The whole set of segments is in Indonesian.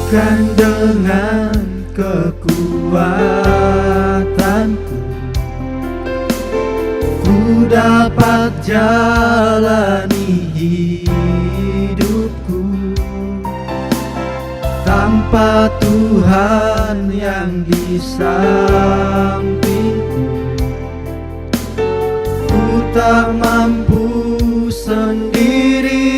Bukan dengan kekuatanku ku dapat jalani hidupku, tanpa Tuhan yang di sampingku ku tak mampu sendiri.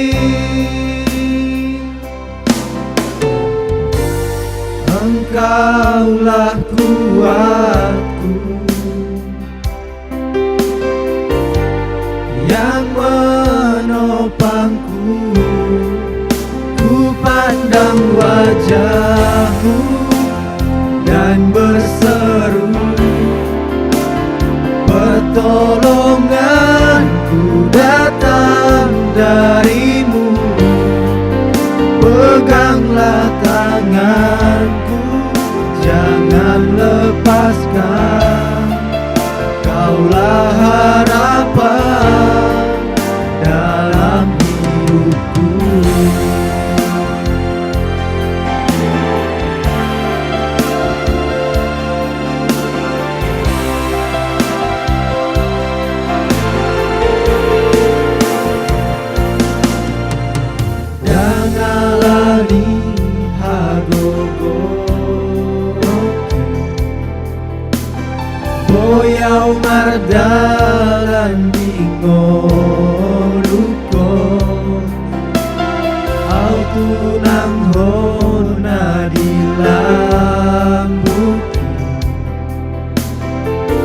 Engkaulah kuatku yang menopangku. Ku pandang wajah-Mu dan berseru, pertolonganku datang dari-Mu. Peganglah tanganku, jangan lepaskan. Kaulah harapan dalam hidupku. Dangalah di boyau mardalan di ngoluko, au tunang hona di lambuki.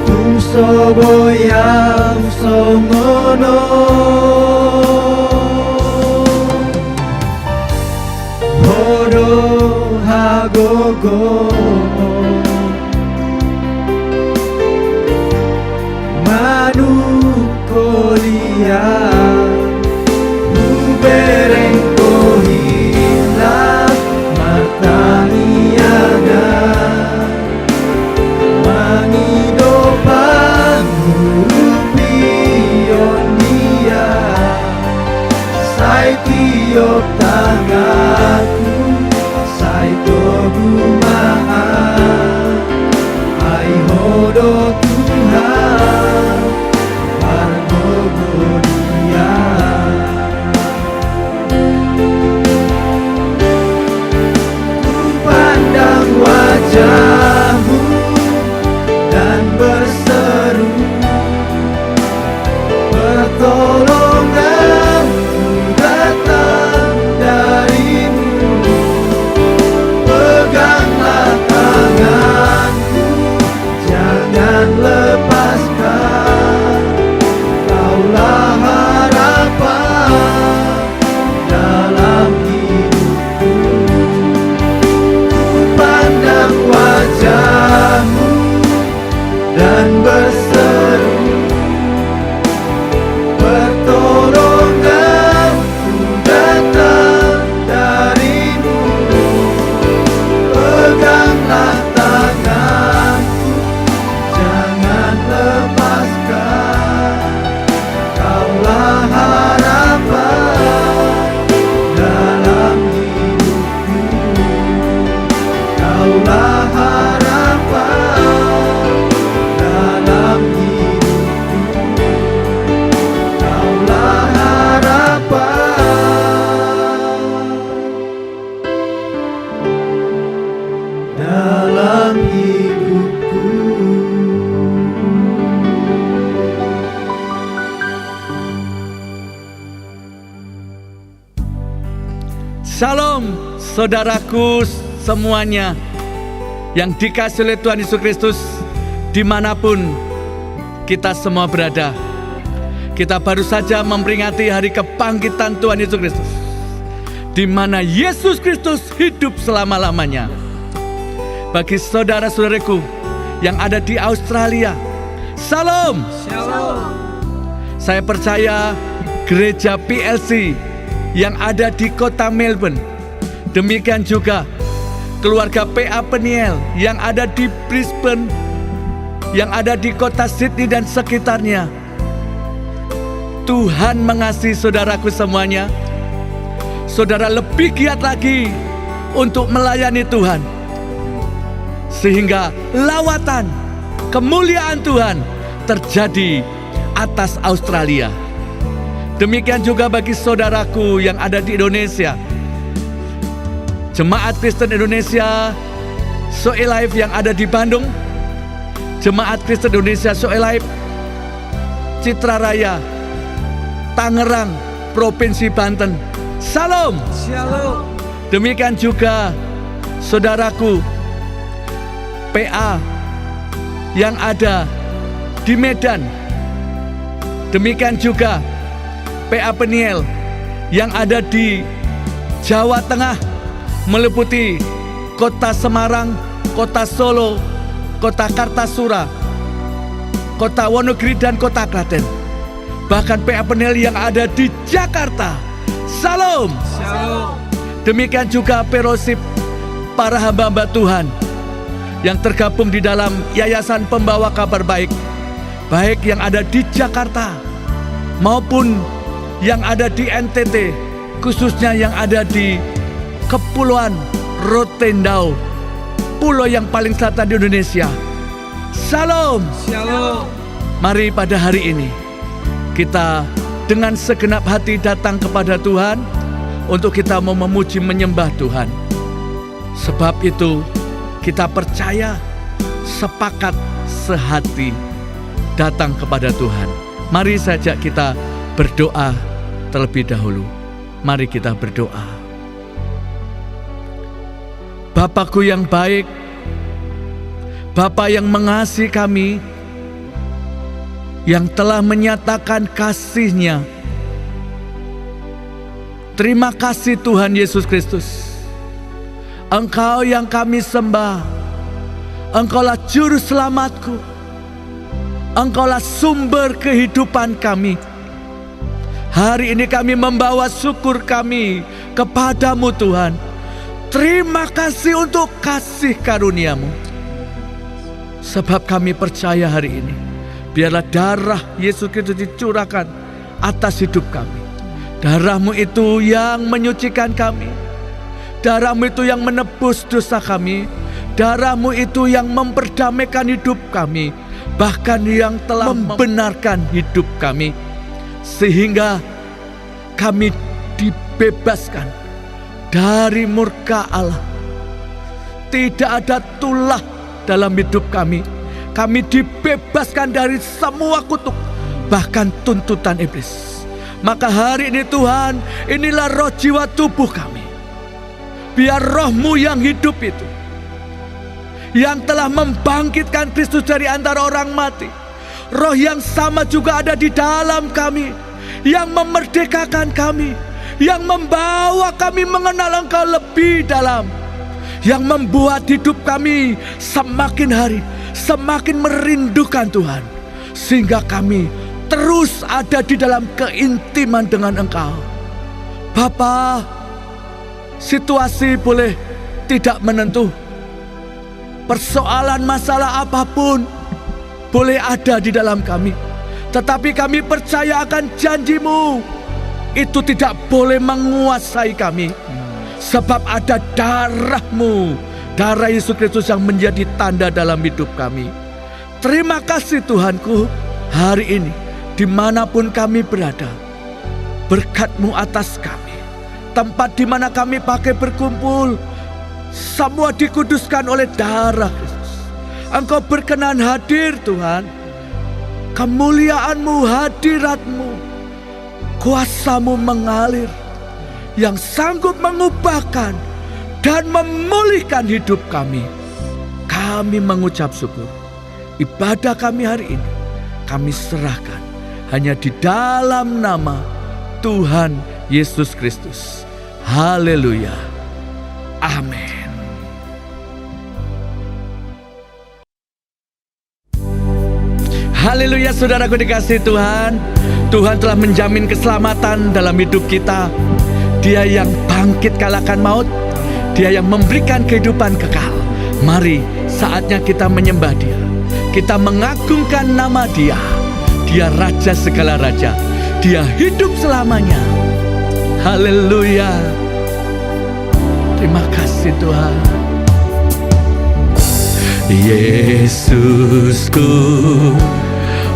Tumso boyau songono, hodo hagogo. Kolia ubereng kohila mataniaga mangidopan hurupion dia sai tiop tangaku sai togumaa ai hodo Tuhan wajah-Mu dan berseru, pertolonganku datang dari-Mu. Peganglah tanganku, jangan lepaskan. Kaulah harapan dalam hidupku. Pandang wajah-Mu dan berseru, pertolonganku datang dari-Mu. Peganglah tanganku, jangan lepaskan. Kaulah harapan dalam hidupku. Kaulah harapan dalam hidupku. Kaulah harapan dalam hidupku. Shalom saudaraku semuanya yang dikasihi oleh Tuhan Yesus Kristus, dimanapun kita semua berada. Kita baru saja memperingati hari kebangkitan Tuhan Yesus Kristus, di mana Yesus Kristus hidup selama-lamanya. Bagi saudara-saudariku yang ada di Australia, Shalom. Shalom. Saya percaya gereja PLC yang ada di kota Melbourne, demikian juga keluarga PA Peniel yang ada di Brisbane, yang ada di kota Sydney dan sekitarnya. Tuhan mengasihi saudaraku semuanya. Saudara lebih giat lagi untuk melayani Tuhan, sehingga lawatan kemuliaan Tuhan terjadi atas Australia. Demikian juga bagi saudaraku yang ada di Indonesia, Jemaat Kristen Indonesia So Alive yang ada di Bandung, Jemaat Kristen Indonesia So Alive Citra Raya, Tangerang, Provinsi Banten. Salam. Shalom. Demikian juga saudaraku PA yang ada di Medan. Demikian juga PA Peniel yang ada di Jawa Tengah, meliputi Kota Semarang, Kota Solo, Kota Kartasura, Kota Wonogiri, dan Kota Klaten. Bahkan PA Peniel yang ada di Jakarta. Salam. Shalom. Demikian juga Perosip, para hamba-hamba Tuhan yang tergabung di dalam Yayasan Pembawa Kabar Baik, baik yang ada di Jakarta maupun yang ada di NTT, khususnya yang ada di Kepulauan Rotendao, pulau yang paling selatan di Indonesia. Salam. Shalom. Mari pada hari ini kita dengan segenap hati datang kepada Tuhan untuk kita mau memuji menyembah Tuhan. Sebab itu kita percaya, sepakat sehati datang kepada Tuhan. Mari saja kita berdoa terlebih dahulu. Mari kita berdoa. Bapakku yang baik, Bapa yang mengasihi kami, yang telah menyatakan kasih-Nya. Terima kasih Tuhan Yesus Kristus. Engkau yang kami sembah. Engkaulah juru selamatku. Engkaulah sumber kehidupan kami. Hari ini kami membawa syukur kami kepadamu Tuhan. Terima kasih untuk kasih karunia-Mu. Sebab kami percaya hari ini, biarlah darah Yesus Kristus dicurahkan atas hidup kami. Darah-Mu itu yang menyucikan kami. Darah-Mu itu yang menebus dosa kami. Darah-Mu itu yang memperdamaikan hidup kami. Bahkan yang telah membenarkan hidup kami. Sehingga kami dibebaskan dari murka Allah. Tidak ada tulah dalam hidup kami. Kami dibebaskan dari semua kutuk, bahkan tuntutan iblis. Maka hari ini Tuhan, inilah roh jiwa tubuh kami. Biar roh-Mu yang hidup itu, yang telah membangkitkan Kristus dari antara orang mati, roh yang sama juga ada di dalam kami, yang memerdekakan kami, yang membawa kami mengenal Engkau lebih dalam, yang membuat hidup kami semakin hari semakin merindukan Tuhan, sehingga kami terus ada di dalam keintiman dengan Engkau. Bapa, situasi boleh tidak menentu, persoalan masalah apapun boleh ada di dalam kami, tetapi kami percaya akan janji-Mu. Itu tidak boleh menguasai kami, sebab ada darah-Mu, darah Yesus Kristus yang menjadi tanda dalam hidup kami. Terima kasih Tuhanku, hari ini dimanapun kami berada, berkat-Mu atas kami. Tempat di mana kami pakai berkumpul, semua dikuduskan oleh darah Kristus. Engkau berkenan hadir Tuhan. Kemuliaan-Mu, hadirat-Mu, kuasa-Mu mengalir, yang sanggup mengubahkan dan memulihkan hidup kami. Kami mengucap syukur. Ibadah kami hari ini kami serahkan hanya di dalam nama Tuhan Yesus Kristus. Haleluya. Amin. Haleluya, saudaraku dikasihi Tuhan. Tuhan telah menjamin keselamatan dalam hidup kita. Dia yang bangkit kalahkan maut. Dia yang memberikan kehidupan kekal. Mari saatnya kita menyembah Dia. Kita mengagungkan nama Dia. Dia Raja segala raja. Dia hidup selamanya. Haleluya. Terima kasih Tuhan. Yesusku,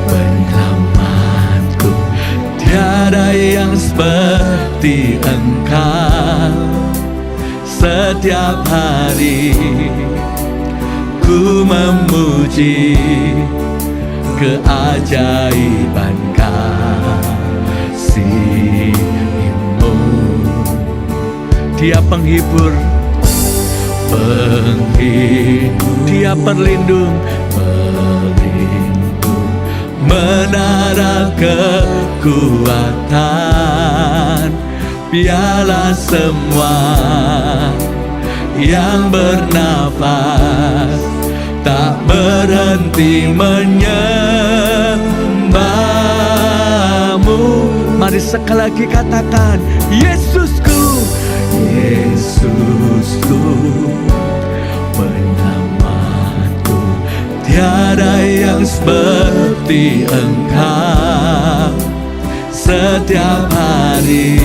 penyelamatku, tiada yang seperti Engkau. Setiap hari ku memuji keajaiban kasih-Mu. Dia penghibur, Dia pelindung, menara kekuatan, piala semua yang bernafas tak berhenti menyembah-Mu. Mari sekali lagi katakan, Yesusku, Yesusku, penyelamatku, tiada yang seperti Engkau. Setiap hari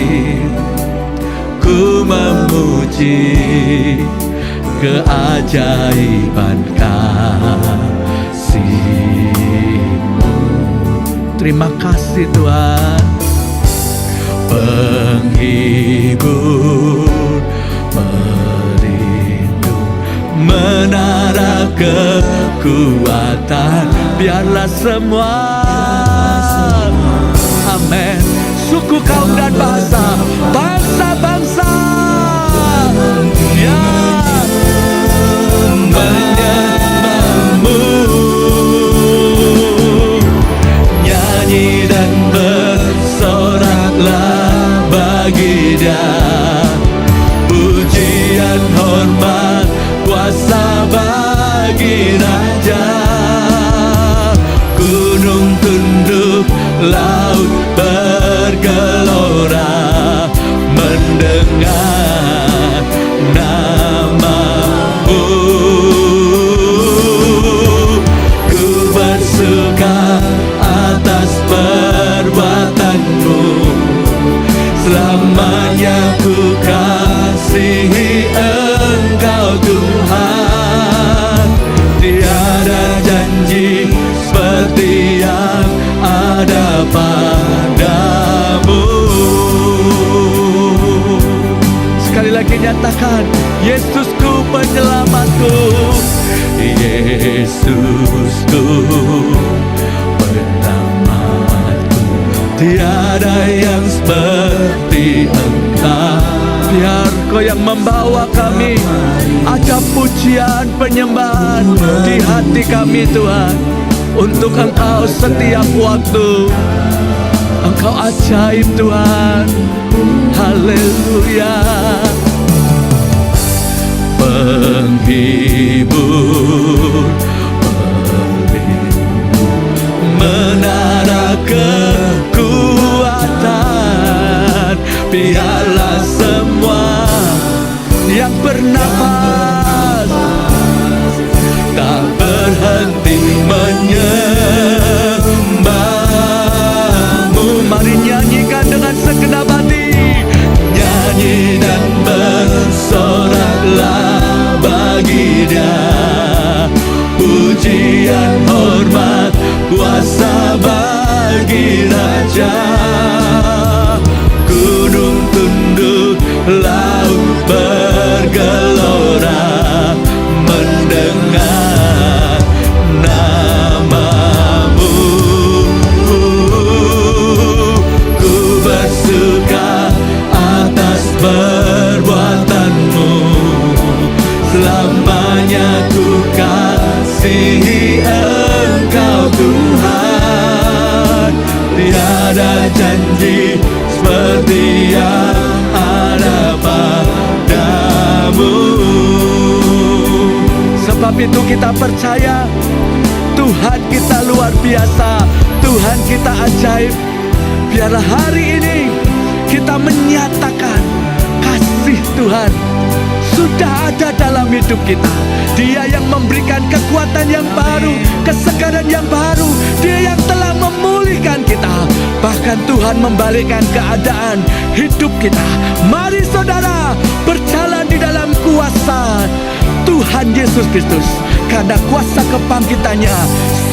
ku memuji keajaiban kasih-Mu. Terima kasih Tuhan. Penghibur, pelindung, menara kekuatan, biarlah semua, amin, suku, kaum dan bangsa, bangsa-bangsa, ya, menyembah-Mu, nyanyi dan bersoraklah bagi Dia, pujian, hormat, kuasa bagi Raja. Gunung tunduk, laut bergelora mendengar nama-Mu. Ku bersuka atas perbuatan-Mu, selamanya ku kasihi Engkau Tuhan. Tiada janji seperti yang ada padamu. Sekali lagi nyatakan, Yesusku penyelamatku, Yesusku penyelamatku, tiada yang seperti Engkau. Biar Kau yang membawa kami, ada pujian penyembahan di hati kami Tuhan. Untuk Engkau setiap waktu, Engkau ajaib Tuhan. Haleluya. Penghibur, pelindung, menara kekuatan, piala semua yang bernafas tak berhenti menyembah-Mu. Mari nyanyikan dengan segenap hati, nyanyi dan bersoraklah bagi Dia, pujian, hormat, kuasa bagi Raja. Gunung tunduk, laut bergelora mendengar nama-Mu. Ku bersuka atas perbuatan-Mu, selamanya ku kasihi Engkau Tuhan. Tiada janji seperti yang ada padamu. Sebab itu kita percaya Tuhan kita luar biasa, Tuhan kita ajaib. Biarlah hari ini kita menyatakan kasih Tuhan sudah ada dalam hidup kita. Dia yang memberikan kekuatan yang baru, kesegaran yang baru. Dia yang telah memulihkan kita. Bahkan Tuhan membalikkan keadaan hidup kita. Mari saudara berjalan di dalam kuasa Tuhan Yesus Kristus. Karena kuasa kebangkitannya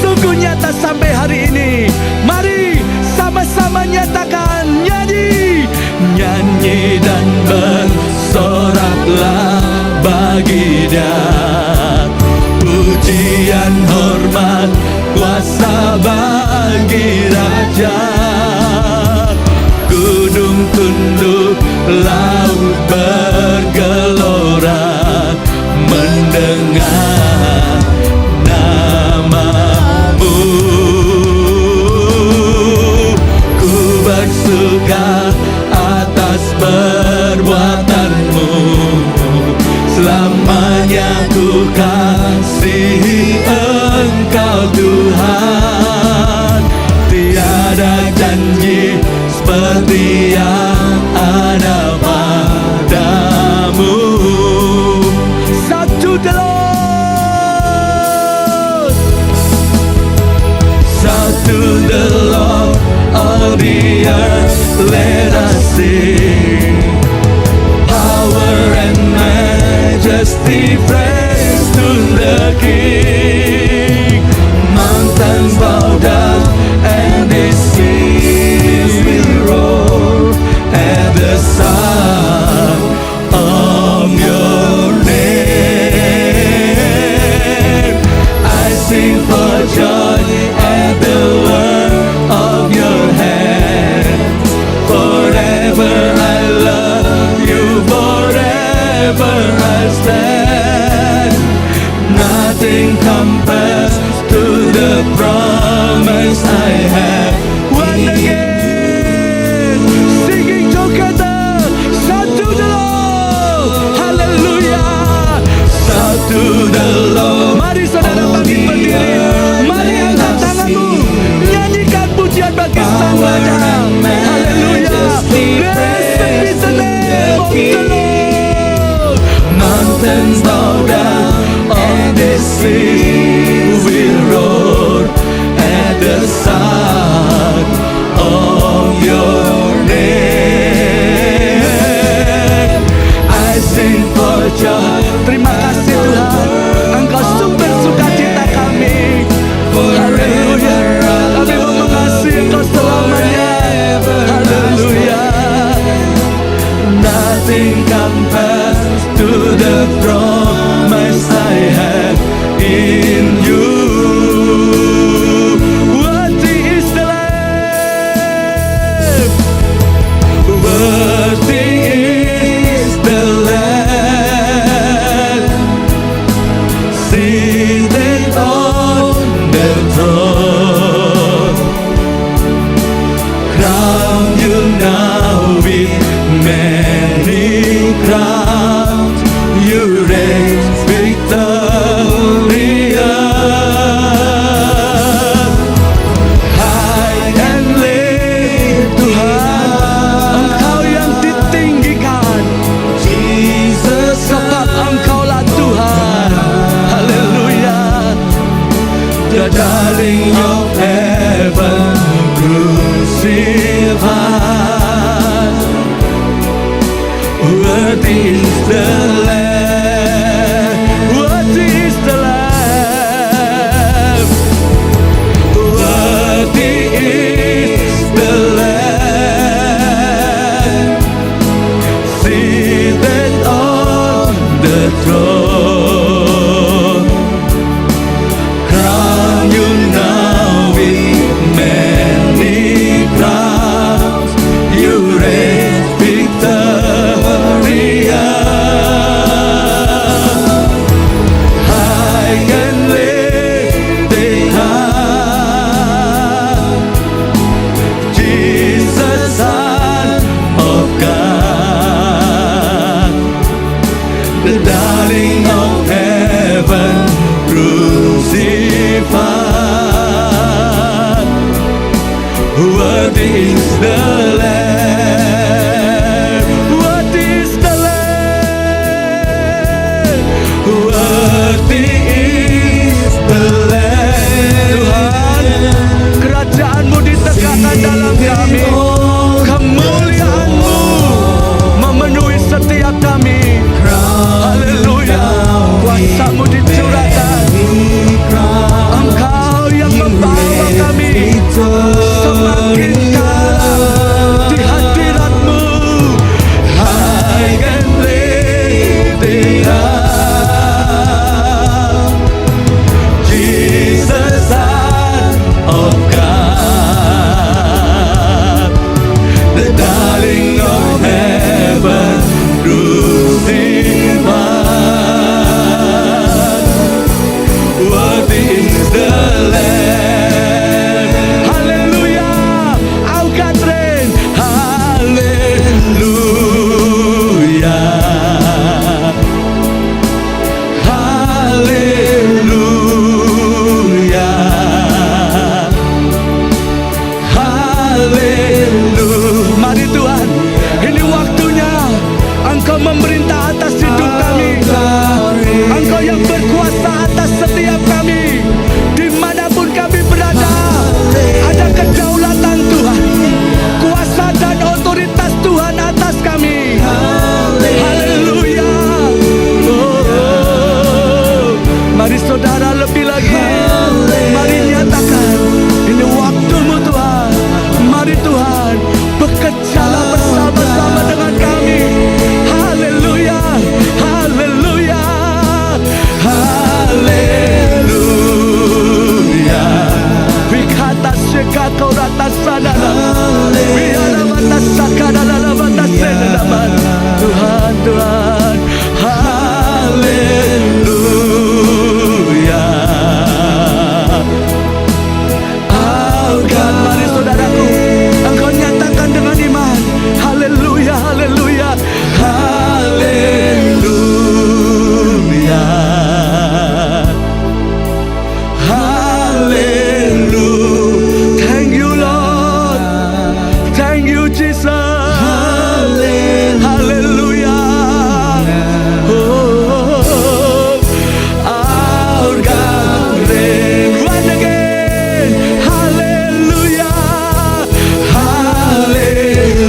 sungguh nyata sampai hari ini. Mari sama-sama nyatakan, nyanyi, nyanyi dan bersoraklah bagi Dia. Pujian, hormat, kuasa bagi Raja. Gunung tunduk, laut bergelora mendengar namamu. Ku bersuka atas perbuatanmu, selamanya ku kasihi Engkau Tuhan. Tiada janji seperti yang ada padamu. Satu the Lord, satu the Lord of the earth, let us sing. Power and majesty, praise to the King. Mountains bow down and the seas will roar at the sound of your name. I sing for joy at the work of your hand. Forever I love you, forever I stand. Nothing compares to the promise I have. Once again, singing together, shout to the Lord, hallelujah, shout to the Lord. Mari saudara bangkit berdiri, mari angkat tanganmu, nyanyikan pujian bagi Sang Raja, hallelujah. Blessed is the name of the Lord. Mountains bow down and the sea will roar at the sound of your name. I sing for joy. Terima kasih Tuhan, Engkau sumber sukacita kami. Haleluya, kami mau mengasihi Engkau selamanya. Haleluya. Nothing compares to the promise I have in you. Worthy is the Lamb, worthy is the Lamb, seated on the throne. Crown you now with many crowns, you reign victorious. High and lift Tuhan, Engkau yang ditinggikan, Jesus, sebab Engkaulah Tuhan. Haleluya. The darling of heaven crucified, worthy is the Lamb, worthy is the Lamb, worthy is the Lamb, seated on the throne. Crown you now with many crowns, you reign victorious. the Lamb. Hallelujah, our God reigns. Hallelujah, Hallelujah, Hallelujah. Mari Tuhan, ini waktunya Engkau memerintah atas hidup kami. Engkau yang berkuasa atas setiap kami. Dimanapun kami berada, ada kedaulatan Tuhan, kuasa dan otoritas Tuhan atas kami. Haleluya. Mari saudara lebih lagi, mari nyatakan ini waktumu Tuhan. Mari Tuhan, bekerjalah bersama-sama dengan kami. Haleluya, haleluya, haleluya. Wikata sekakau rata sadara, biara mata sakadala mata sedalaman. Tuhan, Tuhan, haleluya. Oh God, mari saudaraku, engkau nyatakan dengan iman. Haleluya, haleluya, haleluya, haleluya. Thank you Lord, thank you Jesus. Haleluya. Oh, our God reigns. Once again, haleluya, haleluya,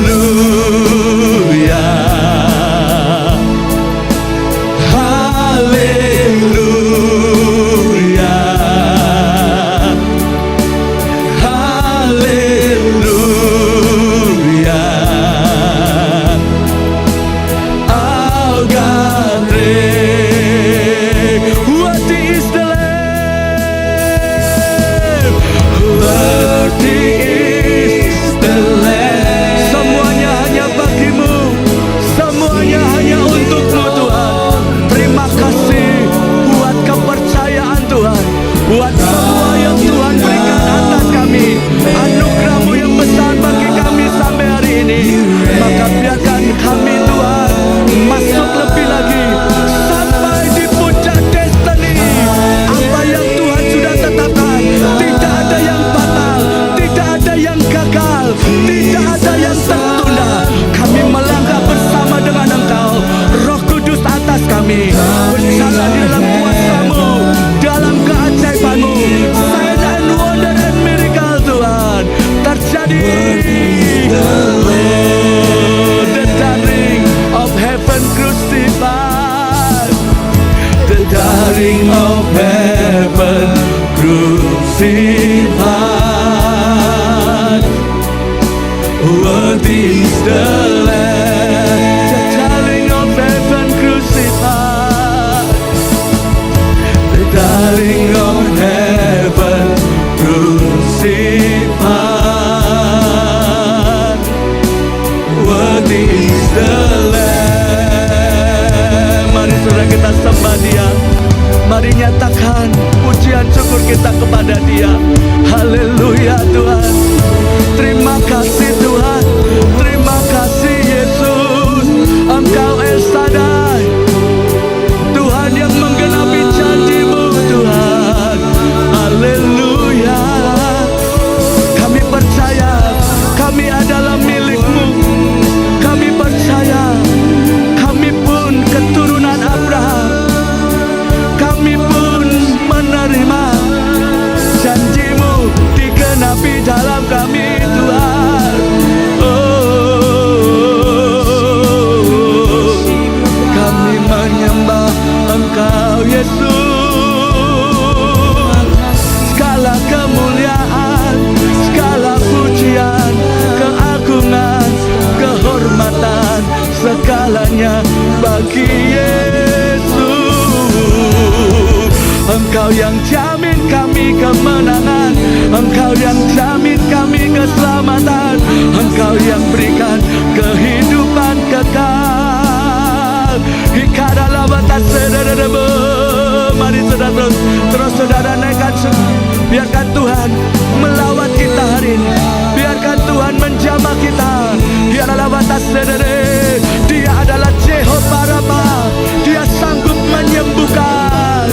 haleluya, haleluya. Our God reigns. Worthy is the Lamb. Worthy is the Lamb. Semuanya hanya bagimu, semuanya hanya untukmu Tuhan. Terima kasih buat kepercayaan Tuhan, buat semua yang Tuhan berikan atas kami, anugerah-Mu yang besar bagi kami sampai hari ini. Maka biarkan kami Tuhan masuk lebih lagi sampai di puncak destiny. Apa yang Tuhan sudah tetapkan, tidak ada yang batal, tidak ada yang gagal, tidak ada yang tertunda. Kami melangkah bersama dengan Engkau, Roh Kudus atas kami. Berjalan di dalam kuasa-Mu, dalam keajaiban-Mu. Sign and wonder and miracle Tuhan terjadi. Oh, the daring of heaven crucified, the daring of heaven crucified. Worthy is the Lamb, the daring of heaven crucified, the daring of heaven crucified. Worthy is the Lamb. Mari saudara kita sembah Dia. Mari nyatakan pujian syukur kita kepada Dia. Haleluya Tuhan. Terima kasih Tuhan. Terima kasih Yesus. Engkau El Shaddai, Tuhan yang menggenapi janji-Mu Tuhan. Haleluya. Kami percaya kami adalah milik-Mu. Kami percaya kami pun keturunan Abraham. Kami pun menerima janji-Mu digenapi dalam kami Tuhan. Oh, kami menyembah Engkau Yesus. Segala kemuliaan, segala pujian, keagungan, kehormatan, segalanya bagi Yesus. Engkau yang jamin kami kemenangan, Engkau yang jamin kami keselamatan, Engkau yang berikan kehidupan kekal. Mari saudara terus saudara naikkan Biarkan Tuhan melawat kita hari ini. Biarkan Tuhan menjamah kita. Dia adalah batas sedere. Dia adalah Jehovah Rafa. Dia sanggup menyembuhkan.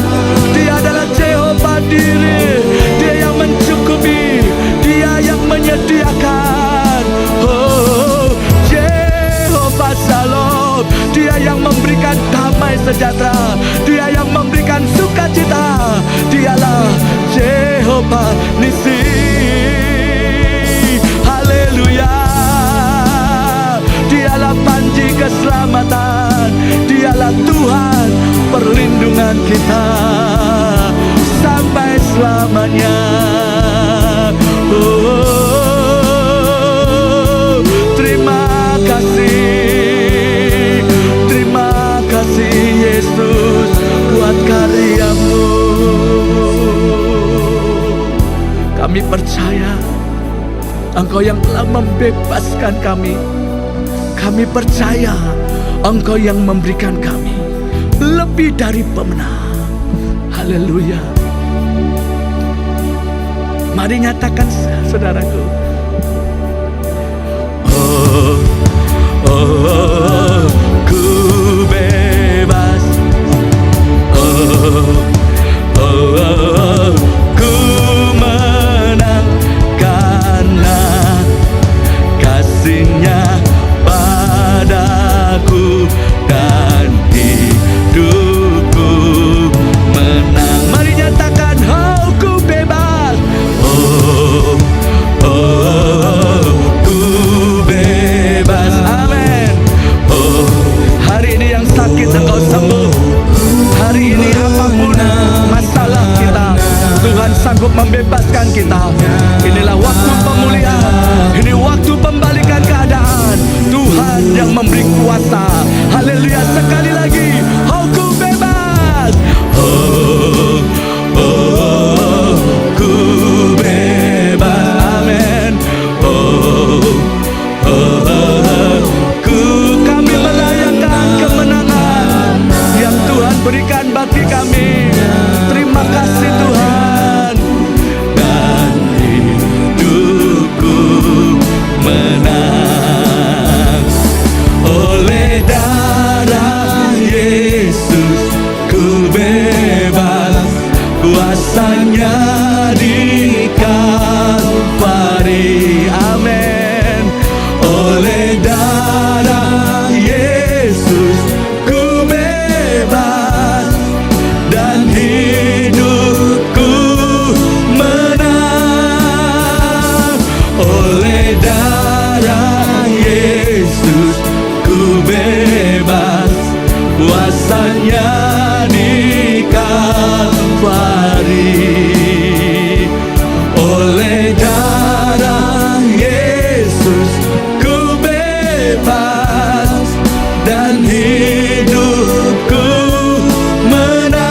Dia adalah Jehovah diri. Dia yang mencukupi. Dia yang menyediakan. Oh, Jehovah Shalom. Dia yang memberikan damai sejahtera. Dia yang memberikan sukacita. Dialah Jehovah Nisi. Haleluya. Dialah panji keselamatan. Dialah Tuhan perlindungan kita sampai selamanya. Oh, terima kasih. Terima kasih Yesus buat karyamu. Kami percaya Engkau yang telah membebaskan kami. Kami percaya Engkau yang memberikan kami lebih dari pemenang. Haleluya. Mari nyatakan saudaraku. Oh, oh, ku bebas. Oh, oh, oh, ku menang karena kasih-Nya padaku dan hidupku menang. Mari nyatakan, oh ku bebas. Oh, oh, ku bebas. Amin. Oh, hari ini yang sakit Engkau sembuh. Hari ini apapun masalah kita, Tuhan sanggup membebaskan kita. Inilah waktu pemulihan. Ini waktu pembalikan keadaan. Tuhan yang memberi kuasa. Haleluya. Sekali lagi, oh ku bebas. Oh, oh, ku bebas. Amin. Oh, oh, oh, kami melayakan kemenangan yang Tuhan berikan bagi kami. Terima kasih Tuhan. Dan hidupku menang oleh darah Yesus. Ku bebas, kuasa-Nya di Kalvari. Amin. Oleh darah Yesus ku bebas dan hidupku menang. Oleh darah Yesus ku bebas, kuasa-Nya di Kalvari. Oleh darah Yesus ku bebas dan hidupku menang.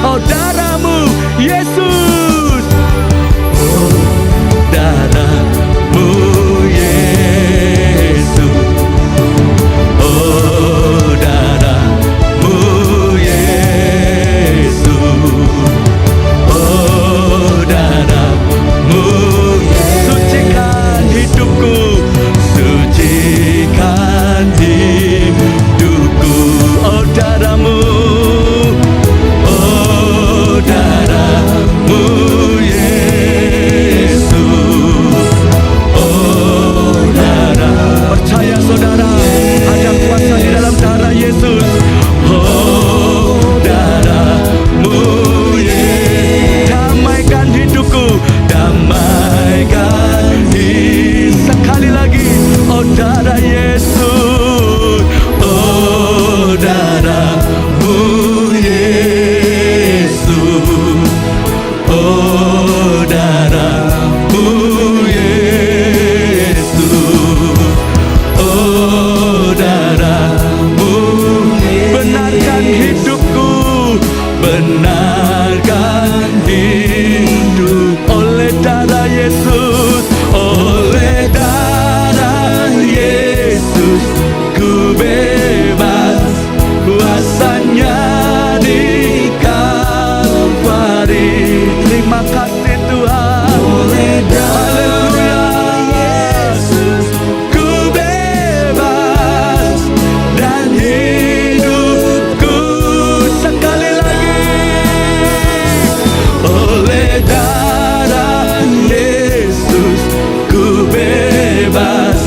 Oh darah-Mu Yesus. Oh darah-Mu Yesus. Oh darah-Mu Yesus. Oh darah-Mu, sucikan hidupku, sucikan hidupku. Oh darah-Mu, oh darah-Mu Yesus. Oh darah, percaya saudara, ada kuasa di dalam darah Yesus. Oh darah-Mu Yesus, damaikan hidupku, damaikan hidup. Sekali lagi, oh darah Yesus. Oh darah-Mu Yesus. Oh darah-Mu Yesus. Oh darah-Mu, benarkan hidupku, benarkan hidup. Oleh darah Yesus, oleh darah Yesus ku bebas, kuasa-Nya di Kalvari. kasih Tuhan. Oleh Haleluya. Yesus Ku bebas dan hidupku sekali lagi. Oleh darah Yesus ku bebas,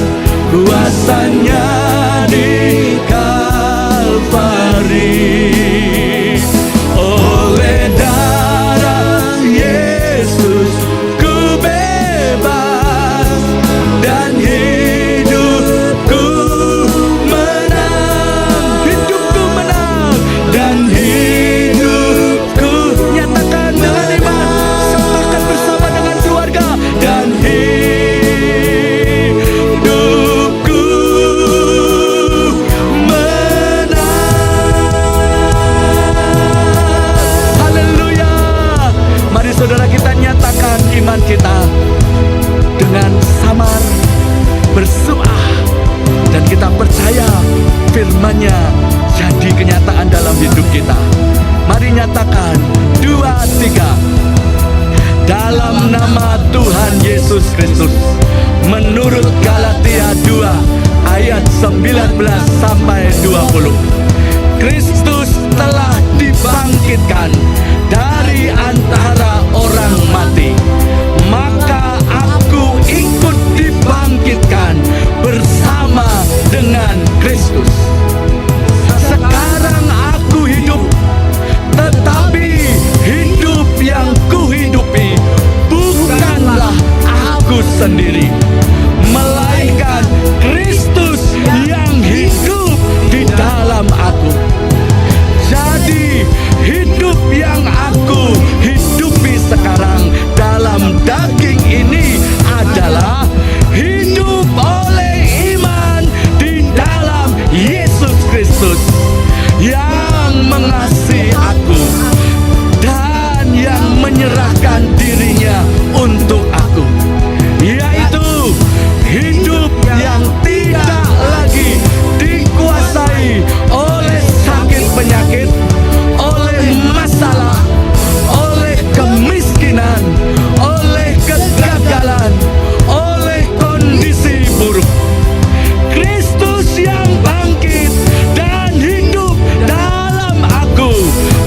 kuasanya di Kalvari. Oleh darah Yesus ku bebas dan hidupku menang. Hidupku menang dan hidupku, nyatakan dengan iman, sepakat bersama dengan keluarga, dan hidupku menang. Haleluya. Mari saudara kita nyatakan iman kita dengan samar, bersuah, dan kita percaya firman-Nya jadi kenyataan dalam hidup kita. Mari nyatakan 2, 3. Dalam nama Tuhan Yesus Kristus, menurut Galatia 2 ayat 19 sampai 20. Kristus telah dibangkitkan dari antara orang mati, maka aku ikut dibangkitkan bersama dengan Kristus. Sekarang aku hidup, tetapi hidup yang kuhidupi bukanlah aku sendiri, melainkan Kristus yang hidup di dalam aku. Jadi hidup yang aku hidupi sekarang dalam daging ini adalah hidup oleh iman di dalam Yesus Kristus yang mengasihi aku dan yang menyerahkan dirinya untuk aku, yaitu hidup yang tidak lagi dikuasai oleh sakit penyakit, oleh masalah, oleh kemiskinan, oleh kegagalan, oleh kondisi buruk. Kristus yang bangkit dan hidup dalam aku,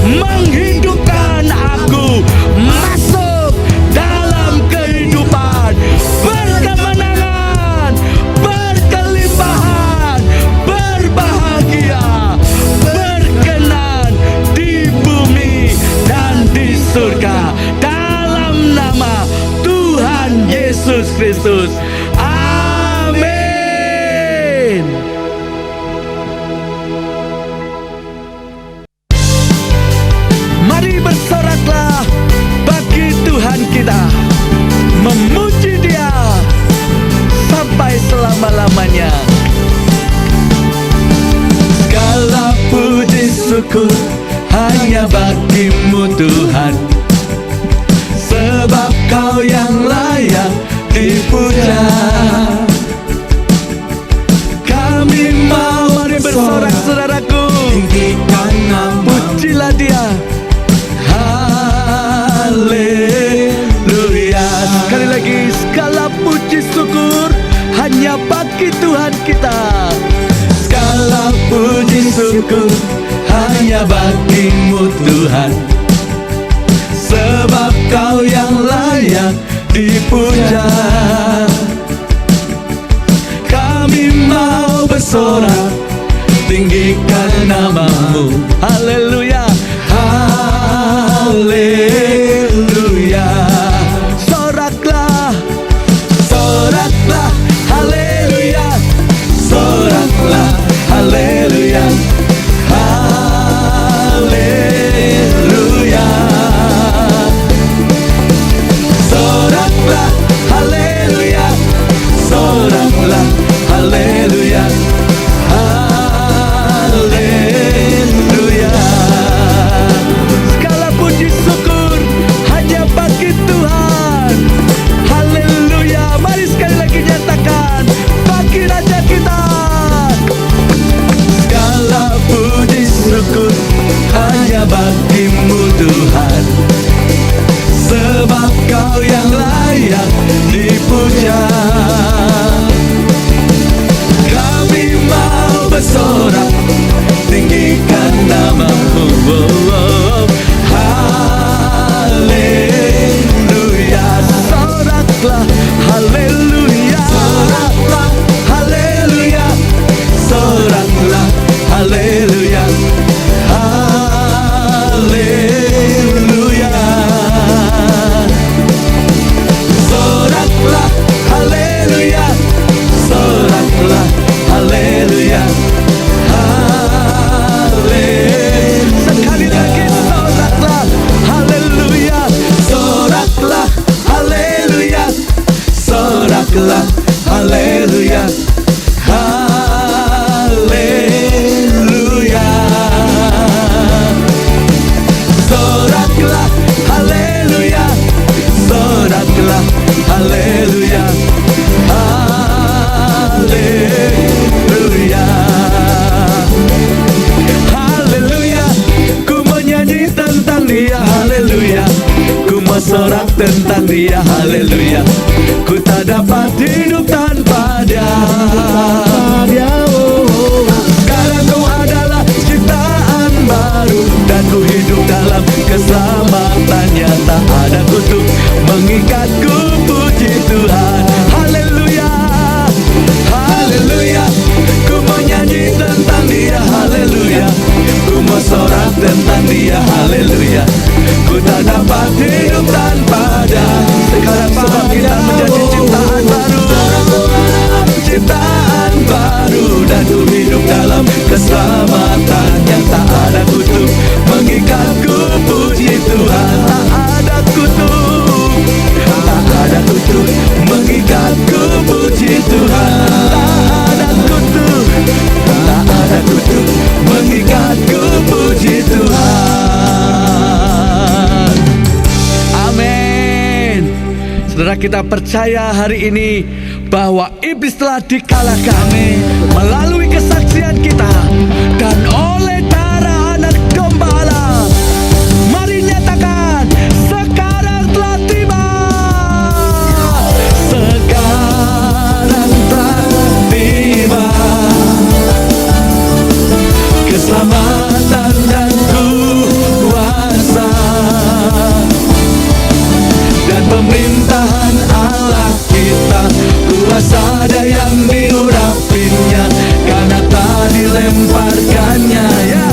menghidupkan aku masuk dalam kehidupan berkemenangan, berkelimpahan, berbahagia, berkenan di bumi dan di surga, dalam nama Tuhan Yesus Kristus. Amin. Mari bersoraklah bagi Tuhan kita, memuji Dia sampai selama-lamanya. Segala puji syukur hanya bagi-Mu Tuhan, sebab Kau yang layak dipuja. Kami mau, mari bersorak saudaraku, tinggikan nama pujilah Dia. Haleluya. Sekali lagi, segala puji syukur hanya bagi Tuhan kita. Segala puji syukur hanya bagi-Mu Tuhan, sebab Kau yang layak dipuja. Kami mau bersorak, tinggikan nama-Mu. Haleluya. Haleluya. Soraklah, soraklah, haleluya. Soraklah, haleluya. Haleluya. Soraklah, haleluya. dia, haleluya. Ku mau sorak tentang dia, haleluya. Ku tak dapat hidup tanpa dia. Karena kau adalah ciptaan baru, dan ku hidup dalam keselamatannya. Tak ada kutuk mengikatku, puji Tuhan, haleluya. Haleluya, ku mau nyanyi tentang dia, haleluya. Ku mau sorak tentang dia, haleluya. Ku tak dapat hidup tanpa dia. Sekarang sebab kita menjadi ciptaan baru, ciptaan baru, dan ku hidup dalam keselamatan yang tak ada kutuk mengikatku, puji Tuhan. Tak ada kutuk, tak ada kutuk mengikatku, puji Tuhan. Tak ada kutuk, tak ada kutuk mengikatku, puji Tuhan. Amin. Saudara, kita percaya hari ini bahwa iblis telah dikalahkan melalui kesaksian kita dan oleh darah anak gembala. Mari nyatakan, sekarang telah tiba. Sekarang telah tiba keselamatan dan kuasa dan pemerintahan Allah kita. Kuasa ada yang diurapinya, karena tak dilemparkannya, ya.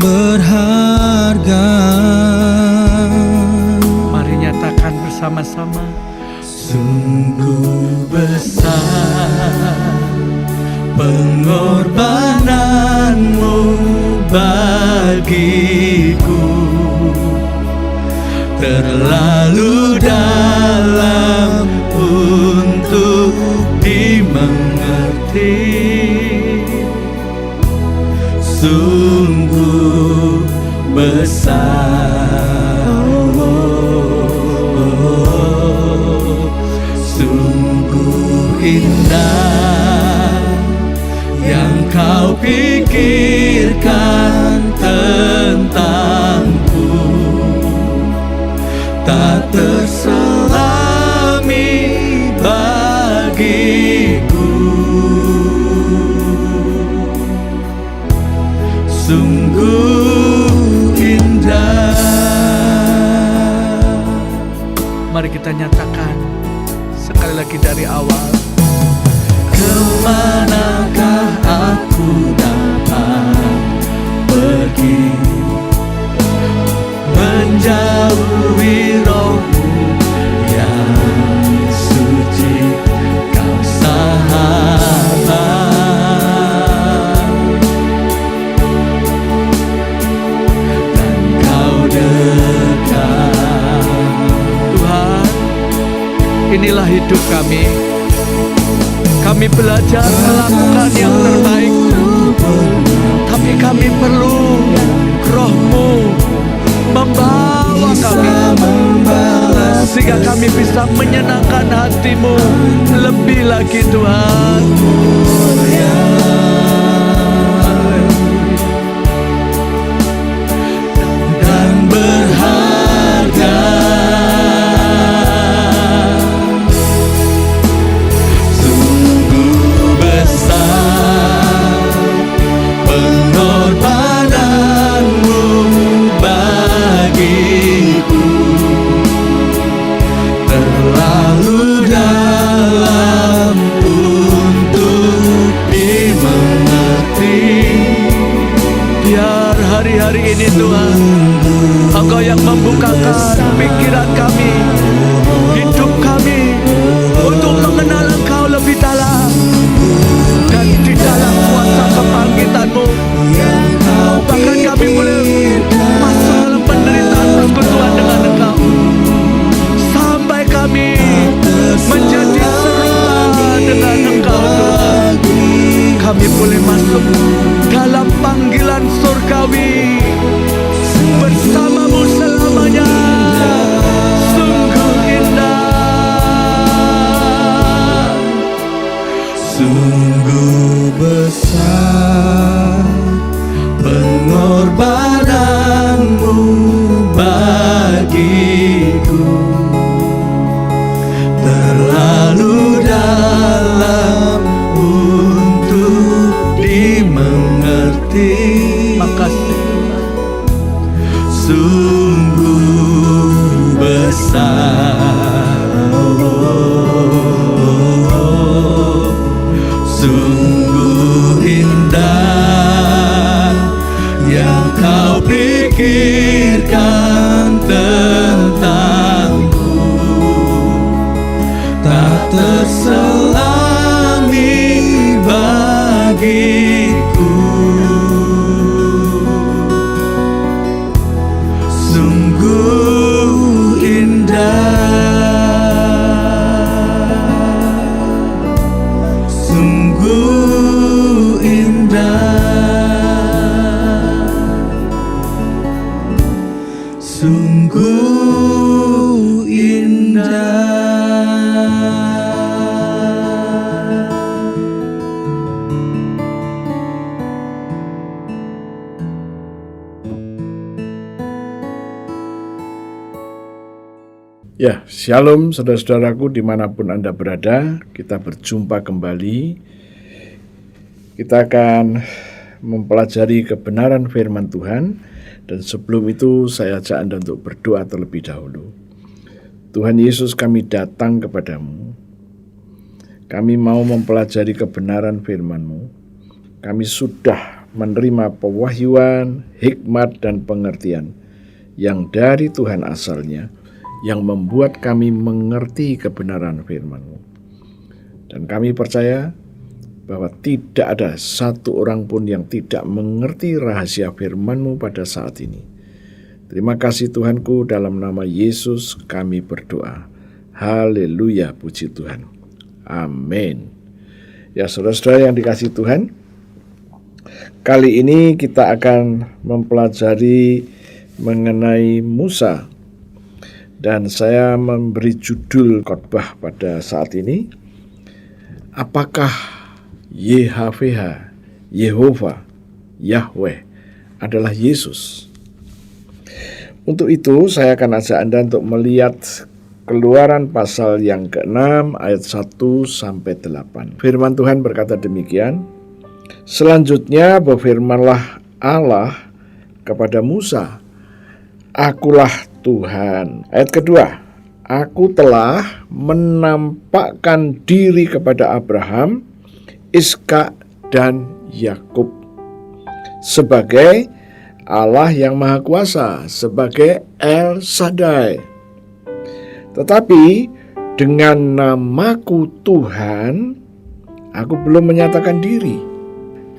berharga. Mari nyatakan bersama-sama. Sungguh besar pengorbananmu bagiku, terlalu dalam untuk dimengerti. Sungguh besar, sungguh indah yang kau pikirkan tentangku, tak terselami bagiku. Sungguh indah. Mari kita nyatakan sekali lagi dari awal. Kemanakah aku dapat pergi, menjauhi rohmu yang suci, kau sahabat, dan kau dekat. Tuhan, inilah hidup kami. Kami belajar melakukan yang terbaik, tapi kami perlu Roh-Mu membawa kami, sehingga kami bisa menyenangkan hati-Mu lebih lagi, Tuhan. Dan berharga. Sungguh besar pengorbananmu bagiku, terlalu dalam untuk dimengerti. Biar hari-hari ini, Tuhan, Engkau yang membukakan pikiran kami, hidup kami, untuk mengenal Engkau lebih dalam. Dan di dalam kuasa kebangkitan-Mu, bahkan kami boleh masuk dalam penderitaan persekutuan dengan Engkau, sampai kami menjadi serupa dengan Engkau, Tuhan. Kami boleh masuk dalam panggilan surgawi bersama-Mu selamanya. Sungguh indah, Sungguh besar pengorbananmu bagiku, terlalu dalam untuk dimengerti. makasih Tuhan. Sungguh besar, sungguh indah yang kau pikirkan tentangku, tak terselami bagiku. Sungguh indah, sungguh indah, sungguh indah. Ya, shalom saudara-saudaraku dimanapun Anda berada. Kita berjumpa kembali. Kita akan mempelajari kebenaran firman Tuhan. Dan sebelum itu saya ajak Anda untuk berdoa terlebih dahulu. Tuhan Yesus, kami datang kepadamu. Kami mau mempelajari kebenaran firman-Mu. Kami sudah menerima pewahyuan, hikmat, dan pengertian yang dari Tuhan asalnya, yang membuat kami mengerti kebenaran firman-Mu. Dan kami percaya bahwa tidak ada satu orang pun yang tidak mengerti rahasia firman-Mu pada saat ini. Terima kasih Tuhanku, dalam nama Yesus kami berdoa. Haleluya, puji Tuhan. Amin. Ya, saudara-saudara yang dikasihi Tuhan, kali ini kita akan mempelajari mengenai Musa. Dan saya memberi judul khotbah pada saat ini, apakah YHWH, Yehova, Yahweh adalah Yesus? Untuk itu saya akan ajak Anda untuk melihat Keluaran pasal yang ke-6 ayat 1-8. Firman Tuhan berkata demikian, selanjutnya berfirmanlah Allah kepada Musa, Akulah Tuhan. Ayat kedua, Aku telah menampakkan diri kepada Abraham, Ishak, dan Yakub sebagai Allah yang Maha Kuasa, sebagai El Shaddai. Tetapi dengan namaku Tuhan, aku belum menyatakan diri.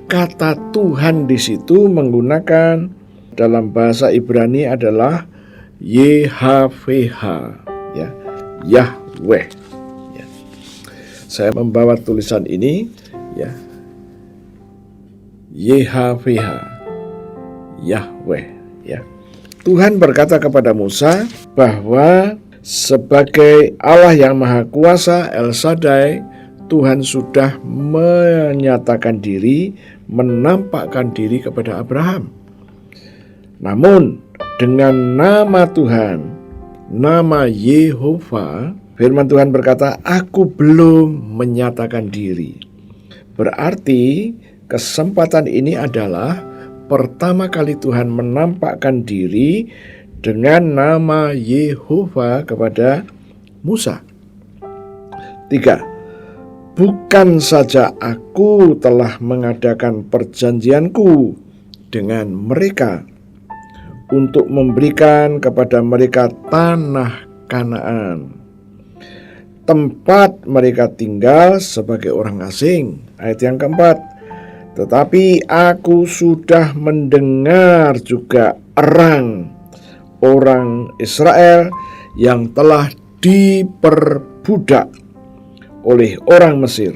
Kata Tuhan di situ menggunakan dalam bahasa Ibrani adalah YHWH, ya, Yahweh. Ya. Saya membawa tulisan ini, ya, YHWH, Yahweh. Ya. Tuhan berkata kepada Musa bahwa sebagai Allah yang Maha Kuasa, El Shaddai, Tuhan sudah menyatakan diri, menampakkan diri kepada Abraham. Namun dengan nama Tuhan, nama Yehova, firman Tuhan berkata, Aku belum menyatakan diri. Berarti kesempatan ini adalah pertama kali Tuhan menampakkan diri dengan nama Yehova kepada Musa. 3. Bukan saja aku telah mengadakan perjanjianku dengan mereka untuk memberikan kepada mereka tanah Kanaan, tempat mereka tinggal sebagai orang asing. Ayat yang keempat, tetapi aku sudah mendengar juga orang Israel yang telah diperbudak oleh orang Mesir,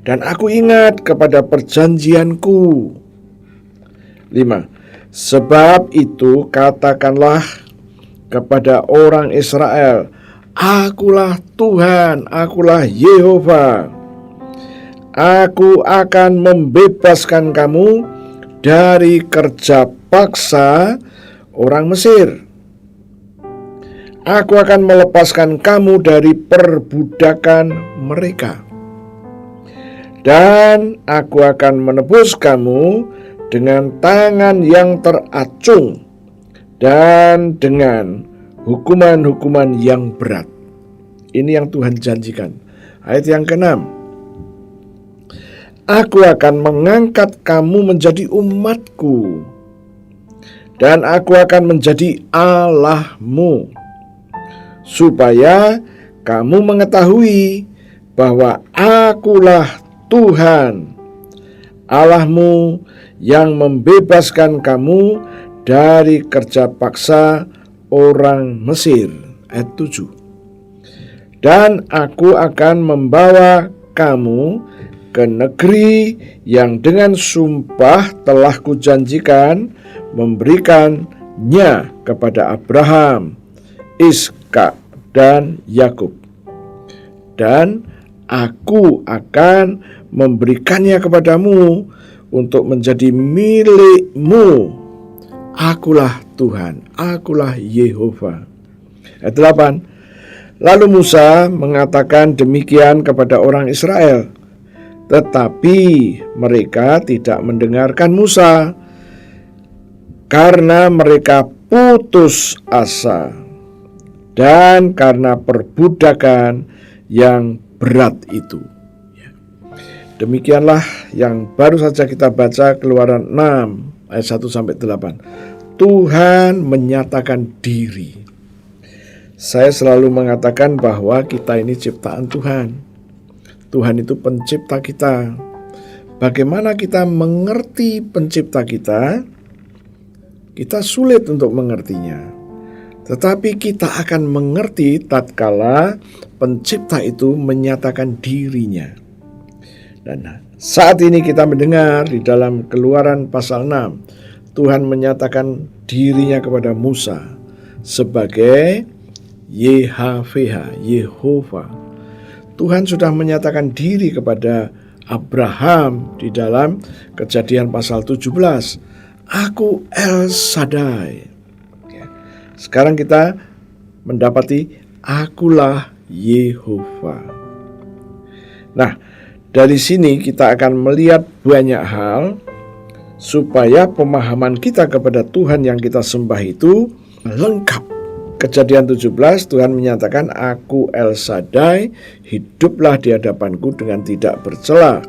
dan aku ingat kepada perjanjianku. 5. Sebab itu katakanlah kepada orang Israel, Akulah Tuhan, akulah Yehova. Aku akan membebaskan kamu dari kerja paksa orang Mesir. Aku akan melepaskan kamu dari perbudakan mereka, dan aku akan menebus kamu dengan tangan yang teracung dan dengan hukuman-hukuman yang berat. Ini yang Tuhan janjikan. Ayat yang ke-6, Aku akan mengangkat kamu menjadi umatku, dan aku akan menjadi Allahmu, supaya kamu mengetahui bahwa akulah Tuhan Allahmu yang membebaskan kamu dari kerja paksa orang Mesir. Ayat 7. Dan aku akan membawa kamu ke negeri yang dengan sumpah telah kujanjikan memberikannya kepada Abraham, Ishak, dan Yakub. Dan aku akan memberikannya kepadamu untuk menjadi milikmu. Akulah Tuhan, akulah Yehova. Ayat 8. Lalu Musa mengatakan demikian kepada orang Israel, tetapi mereka tidak mendengarkan Musa karena mereka putus asa dan karena perbudakan yang berat itu. Demikianlah yang baru saja kita baca, Keluaran 6 ayat 1 sampai 8. Tuhan menyatakan diri. Saya selalu mengatakan bahwa kita ini ciptaan Tuhan. Tuhan itu pencipta kita. Bagaimana kita mengerti pencipta kita? Kita sulit untuk mengertinya. Tetapi kita akan mengerti tatkala pencipta itu menyatakan dirinya. Dan saat ini kita mendengar di dalam Keluaran pasal 6, Tuhan menyatakan dirinya kepada Musa sebagai YHWH, Yehova. Tuhan sudah menyatakan diri kepada Abraham di dalam Kejadian pasal 17. Aku El Shaddai. Sekarang kita mendapati akulah Yehova. Nah, dari sini kita akan melihat banyak hal supaya pemahaman kita kepada Tuhan yang kita sembah itu lengkap. Kejadian 17, Tuhan menyatakan, Aku El Shaddai, hiduplah di hadapanku dengan tidak bercela.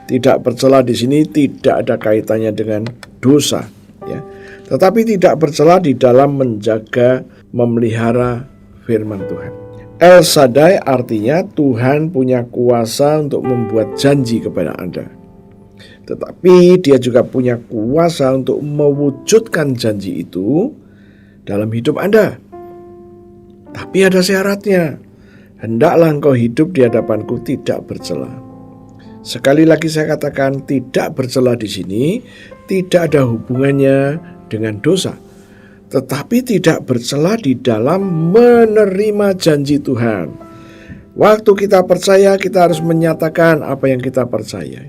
Tidak bercela di sini tidak ada kaitannya dengan dosa, ya. Tetapi tidak bercela di dalam menjaga, memelihara firman Tuhan. El Shaddai artinya Tuhan punya kuasa untuk membuat janji kepada Anda. Tetapi dia juga punya kuasa untuk mewujudkan janji itu dalam hidup Anda. Tapi ada syaratnya. Hendaklah engkau hidup di hadapanku tidak bercela. Sekali lagi saya katakan, tidak bercela di sini tidak ada hubungannya dengan dosa. Tetapi tidak bercela di dalam menerima janji Tuhan. Waktu kita percaya, kita harus menyatakan apa yang kita percaya.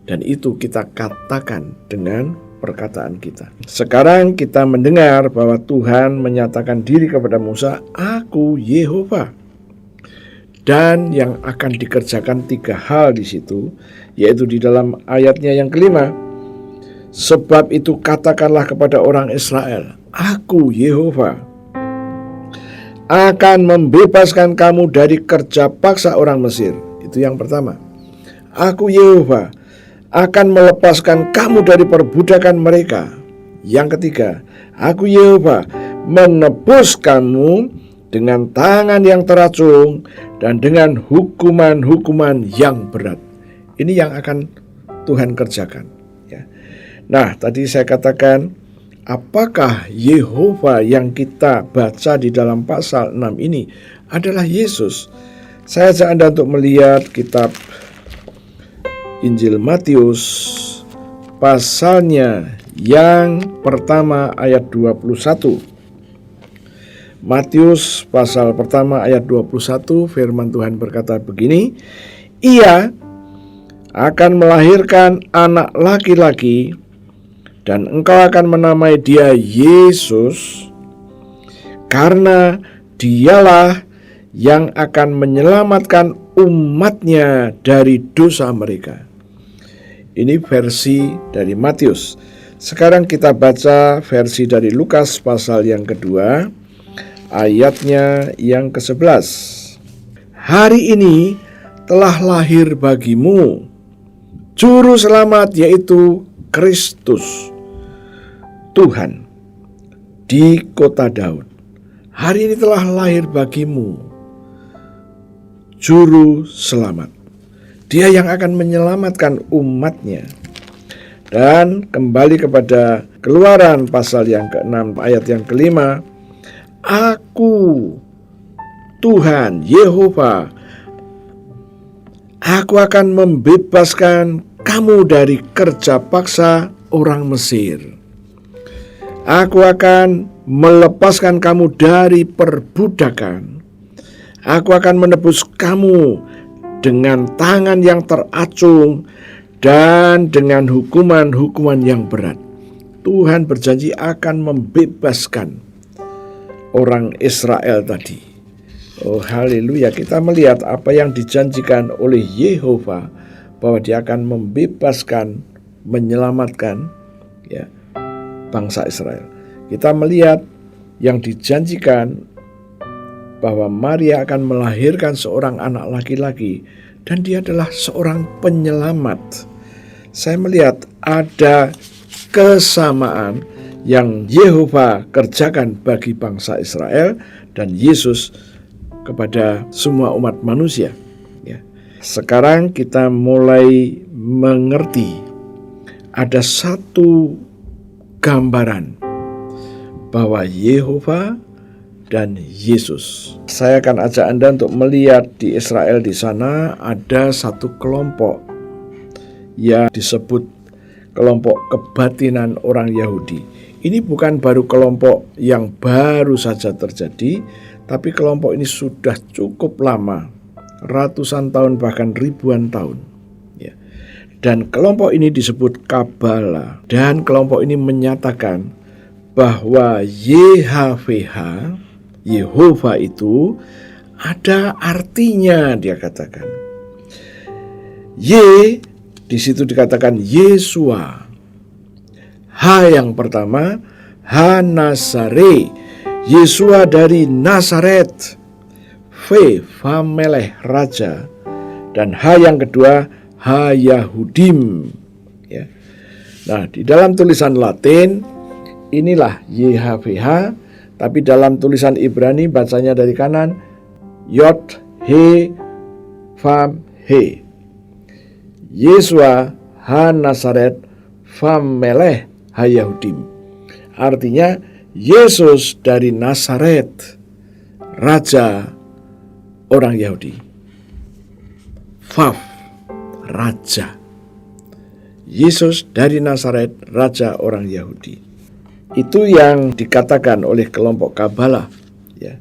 Dan itu kita katakan dengan perkataan kita. Sekarang kita mendengar bahwa Tuhan menyatakan diri kepada Musa, Aku Yehova. Dan yang akan dikerjakan 3 hal di situ, yaitu di dalam ayatnya yang kelima. Sebab itu katakanlah kepada orang Israel, Aku Yehova akan membebaskan kamu dari kerja paksa orang Mesir. Itu yang pertama. Aku Yehova akan melepaskan kamu dari perbudakan mereka. Yang ketiga, Aku Yehova menebus kamu dengan tangan yang teracung dan dengan hukuman-hukuman yang berat. Ini yang akan Tuhan kerjakan, ya. Nah, tadi saya katakan, apakah Yehova yang kita baca di dalam pasal 6 ini adalah Yesus? Saya ajak Anda untuk melihat kitab Injil Matius pasalnya yang pertama ayat 21. Matius pasal pertama ayat 21, firman Tuhan berkata begini, Ia akan melahirkan anak laki-laki dan engkau akan menamai dia Yesus, karena dialah yang akan menyelamatkan umatnya dari dosa mereka. Ini versi dari Matius. Sekarang kita baca versi dari Lukas pasal yang kedua, ayatnya yang ke-11. Hari ini telah lahir bagimu Juru Selamat, yaitu Kristus Tuhan di kota Daud. Hari ini telah lahir bagimu Juru Selamat. Dia yang akan menyelamatkan umatnya. Dan kembali kepada Keluaran pasal yang ke-6 ayat yang kelima, Aku Tuhan Yehova, aku akan membebaskan kamu dari kerja paksa orang Mesir. Aku akan melepaskan kamu dari perbudakan. Aku akan menebus kamu dengan tangan yang teracung dan dengan hukuman-hukuman yang berat. Tuhan berjanji akan membebaskan orang Israel tadi. Oh haleluya, kita melihat apa yang dijanjikan oleh Yehova, bahwa dia akan membebaskan, menyelamatkan, ya, bangsa Israel. Kita melihat yang dijanjikan bahwa Maria akan melahirkan seorang anak laki-laki dan dia adalah seorang penyelamat. Saya melihat ada kesamaan yang Yehova kerjakan bagi bangsa Israel dan Yesus kepada semua umat manusia. Ya. Sekarang kita mulai mengerti ada satu gambaran bahwa Yehova dan Yesus. Saya akan ajak Anda untuk melihat di Israel di sana ada satu kelompok yang disebut kelompok kebatinan orang Yahudi. Ini bukan baru kelompok yang baru saja terjadi, tapi kelompok ini sudah cukup lama, ratusan tahun bahkan ribuan tahun. Ya. Dan kelompok ini disebut Kabala, dan kelompok ini menyatakan bahwa YHWH, Yehova itu ada artinya, dia katakan. Y di situ dikatakan Yesua. H yang pertama, Hanasare, Yesua dari Nazaret. V, Vamelech, raja. Dan H yang kedua, Hayahudim. Ya. Nah, di dalam tulisan Latin inilah YHWH, tapi dalam tulisan Ibrani bacanya dari kanan, Yod He Vav He. Yesua HaNazaret Vamelech Hayahudim. Artinya Yesus dari Nazaret, raja orang Yahudi. Vav, raja. Yesus dari Nazaret, raja orang Yahudi. Itu yang dikatakan oleh kelompok Kabala. Ya.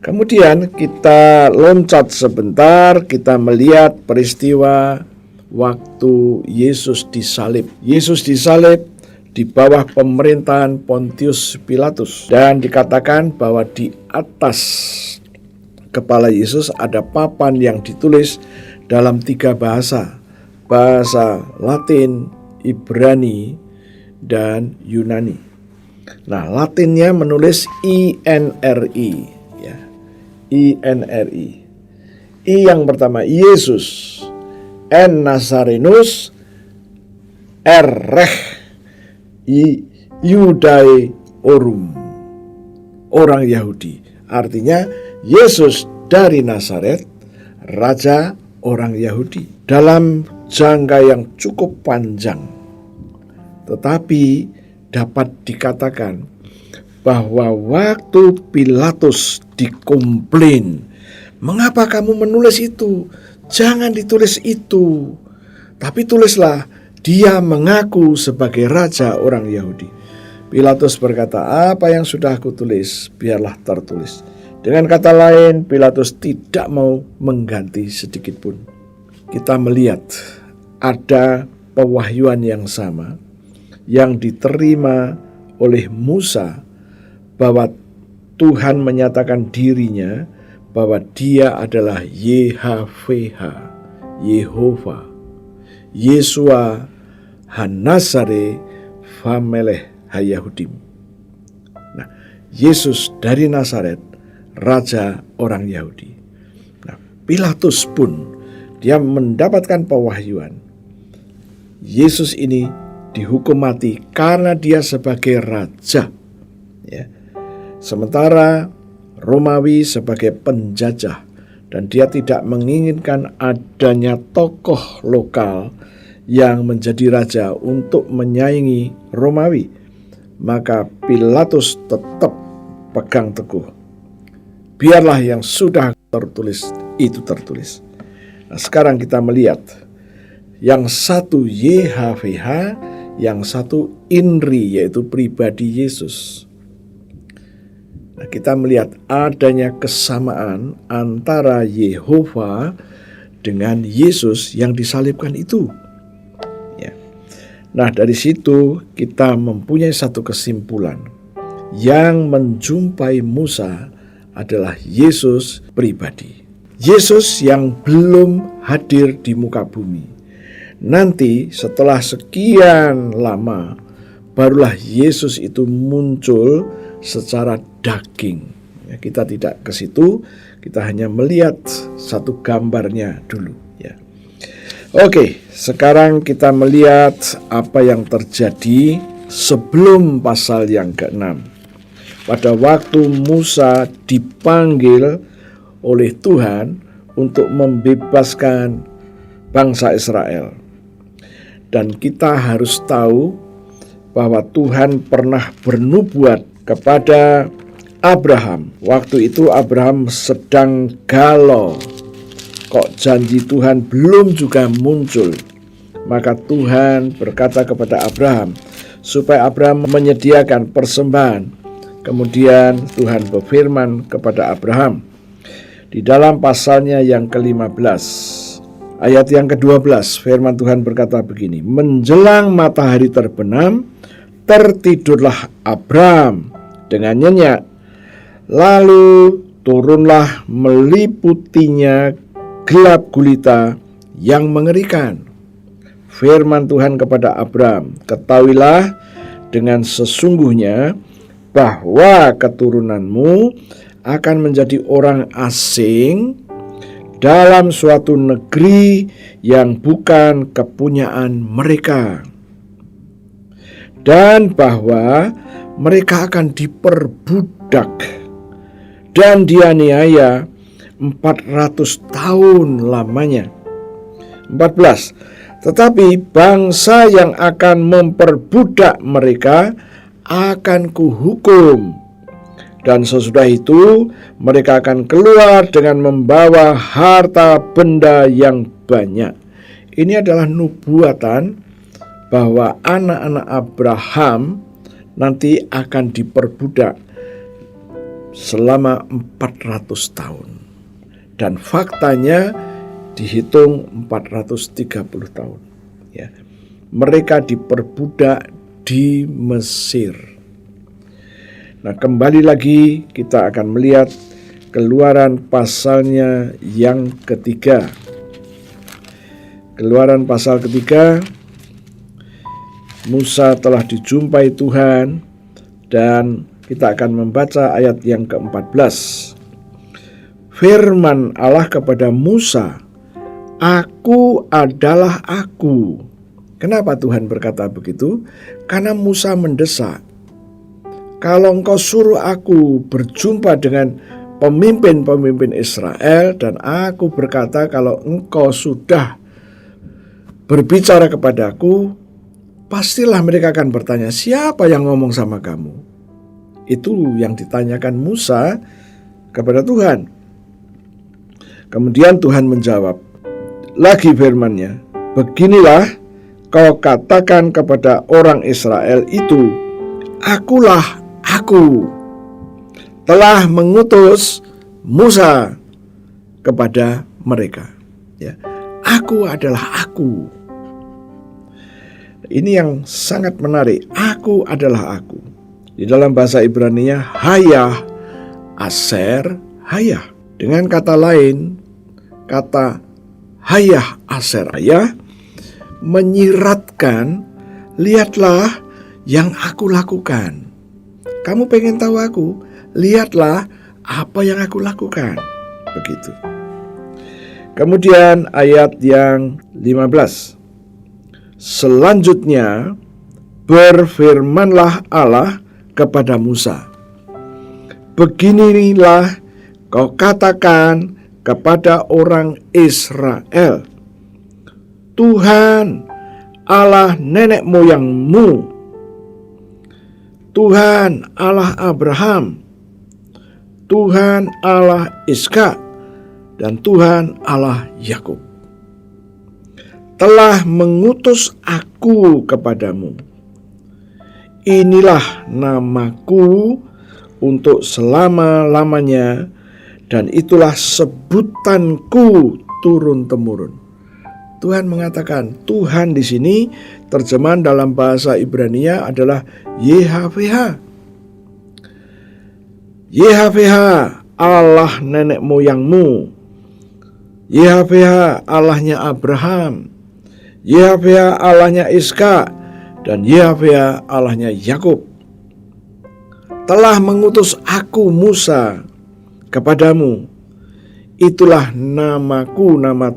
Kemudian kita loncat sebentar, kita melihat peristiwa waktu Yesus disalib. Yesus disalib di bawah pemerintahan Pontius Pilatus, dan dikatakan bahwa di atas kepala Yesus ada papan yang ditulis dalam 3 bahasa, bahasa Latin, Ibrani, dan Yunani. Nah, Latinnya menulis INRI, ya. INRI. I yang pertama Yesus, N Nazarenus, R Rech, I Yudaeorum, orang Yahudi. Artinya Yesus dari Nazaret, raja orang Yahudi. Dalam jangka yang cukup panjang, tetapi dapat dikatakan bahwa waktu Pilatus dikomplain, mengapa kamu menulis itu? Jangan ditulis itu, tapi tulislah dia mengaku sebagai raja orang Yahudi. Pilatus berkata, apa yang sudah aku tulis, biarlah tertulis. Dengan kata lain, Pilatus tidak mau mengganti sedikit pun. Kita melihat ada pewahyuan yang sama yang diterima oleh Musa, bahwa Tuhan menyatakan dirinya bahwa dia adalah YHWH, Yehova, Yesua HaNazare Vamelech Hayahudim. Nah, Yesus dari Nazaret, raja orang Yahudi. Nah, Pilatus pun dia mendapatkan pewahyuan. Yesus ini dihukum mati karena dia sebagai raja. Ya. Sementara Romawi sebagai penjajah, dan dia tidak menginginkan adanya tokoh lokal yang menjadi raja untuk menyaingi Romawi. Maka Pilatus tetap pegang teguh, biarlah yang sudah tertulis itu tertulis. Nah, sekarang kita melihat yang satu YHWH, yang satu INRI, yaitu pribadi Yesus. Nah, kita melihat adanya kesamaan antara Yehova dengan Yesus yang disalibkan itu. Ya. Nah, dari situ kita mempunyai satu kesimpulan. Yang menjumpai Musa adalah Yesus pribadi. Yesus yang belum hadir di muka bumi. Nanti setelah sekian lama, barulah Yesus itu muncul secara daging. Ya, kita tidak ke situ, kita hanya melihat satu gambarnya dulu. Ya. Oke, sekarang kita melihat apa yang terjadi sebelum pasal yang ke-6. Pada waktu Musa dipanggil oleh Tuhan untuk membebaskan bangsa Israel. Dan kita harus tahu bahwa Tuhan pernah bernubuat kepada Abraham. Waktu itu Abraham sedang galau. Kok janji Tuhan belum juga muncul? Maka Tuhan berkata kepada Abraham supaya Abraham menyediakan persembahan. Kemudian Tuhan berfirman kepada Abraham di dalam pasalnya yang ke-15, ayat yang ke-12, firman Tuhan berkata begini, menjelang matahari terbenam, tertidurlah Abraham dengan nyenyak, lalu turunlah meliputinya gelap gulita yang mengerikan. Firman Tuhan kepada Abraham, ketahuilah dengan sesungguhnya bahwa keturunanmu akan menjadi orang asing dalam suatu negeri yang bukan kepunyaan mereka, dan bahwa mereka akan diperbudak dan dianiaya 400 tahun lamanya. 14. Tetapi bangsa yang akan memperbudak mereka akan kuhukum, dan sesudah itu mereka akan keluar dengan membawa harta benda yang banyak. Ini adalah nubuatan bahwa anak-anak Abraham nanti akan diperbudak selama 400 tahun. Dan faktanya dihitung 430 tahun. Ya. Mereka diperbudak di Mesir. Nah, kembali lagi kita akan melihat Keluaran pasalnya yang ketiga. Keluaran pasal ketiga, Musa telah dijumpai Tuhan, dan kita akan membaca ayat yang ke-14. Firman Allah kepada Musa, Aku adalah Aku. Kenapa Tuhan berkata begitu? Karena Musa mendesak, kalau engkau suruh aku berjumpa dengan pemimpin-pemimpin Israel, dan aku berkata kalau engkau sudah berbicara kepadaku, pastilah mereka akan bertanya, siapa yang ngomong sama kamu? Itu yang ditanyakan Musa kepada Tuhan. Kemudian Tuhan menjawab lagi firman-Nya, beginilah kau katakan kepada orang Israel itu, Akulah Aku, telah mengutus Musa kepada mereka. Ya, Aku adalah Aku. Ini yang sangat menarik. Aku adalah Aku. Di dalam bahasa Ibrani-nya Hayah, Aser, Hayah. Dengan kata lain, kata Hayah, Aser, Hayah menyiratkan, lihatlah yang aku lakukan. Kamu pengen tahu aku? Lihatlah apa yang aku lakukan. Begitu. Kemudian ayat yang 15. Selanjutnya berfirmanlah Allah kepada Musa, beginilah kau katakan kepada orang Israel, Tuhan Allah nenek moyangmu, Tuhan Allah Abraham, Tuhan Allah Ishak, dan Tuhan Allah Yakub telah mengutus aku kepadamu. Inilah namaku untuk selama-lamanya, dan itulah sebutanku turun-temurun. Tuhan mengatakan, Tuhan di sini terjemahan dalam bahasa Ibrani-nya adalah YHWH. YHWH, Allah nenek moyangmu. YHWH, Allahnya Abraham. YHWH, Allahnya Ishak, dan YHWH, Allahnya Yakub. Telah mengutus aku Musa kepadamu. Itulah namaku, nama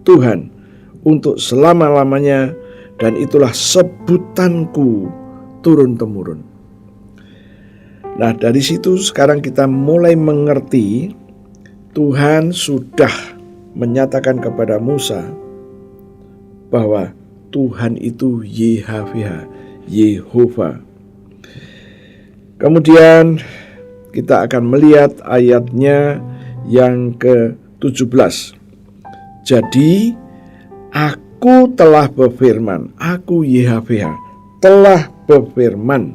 Tuhan, untuk selama-lamanya, dan itulah sebutanku turun-temurun. Nah, dari situ sekarang kita mulai mengerti Tuhan sudah menyatakan kepada Musa bahwa Tuhan itu YHWH, Yehova. Kemudian kita akan melihat ayatnya yang ke-17. Jadi aku telah berfirman, aku YHWH telah berfirman,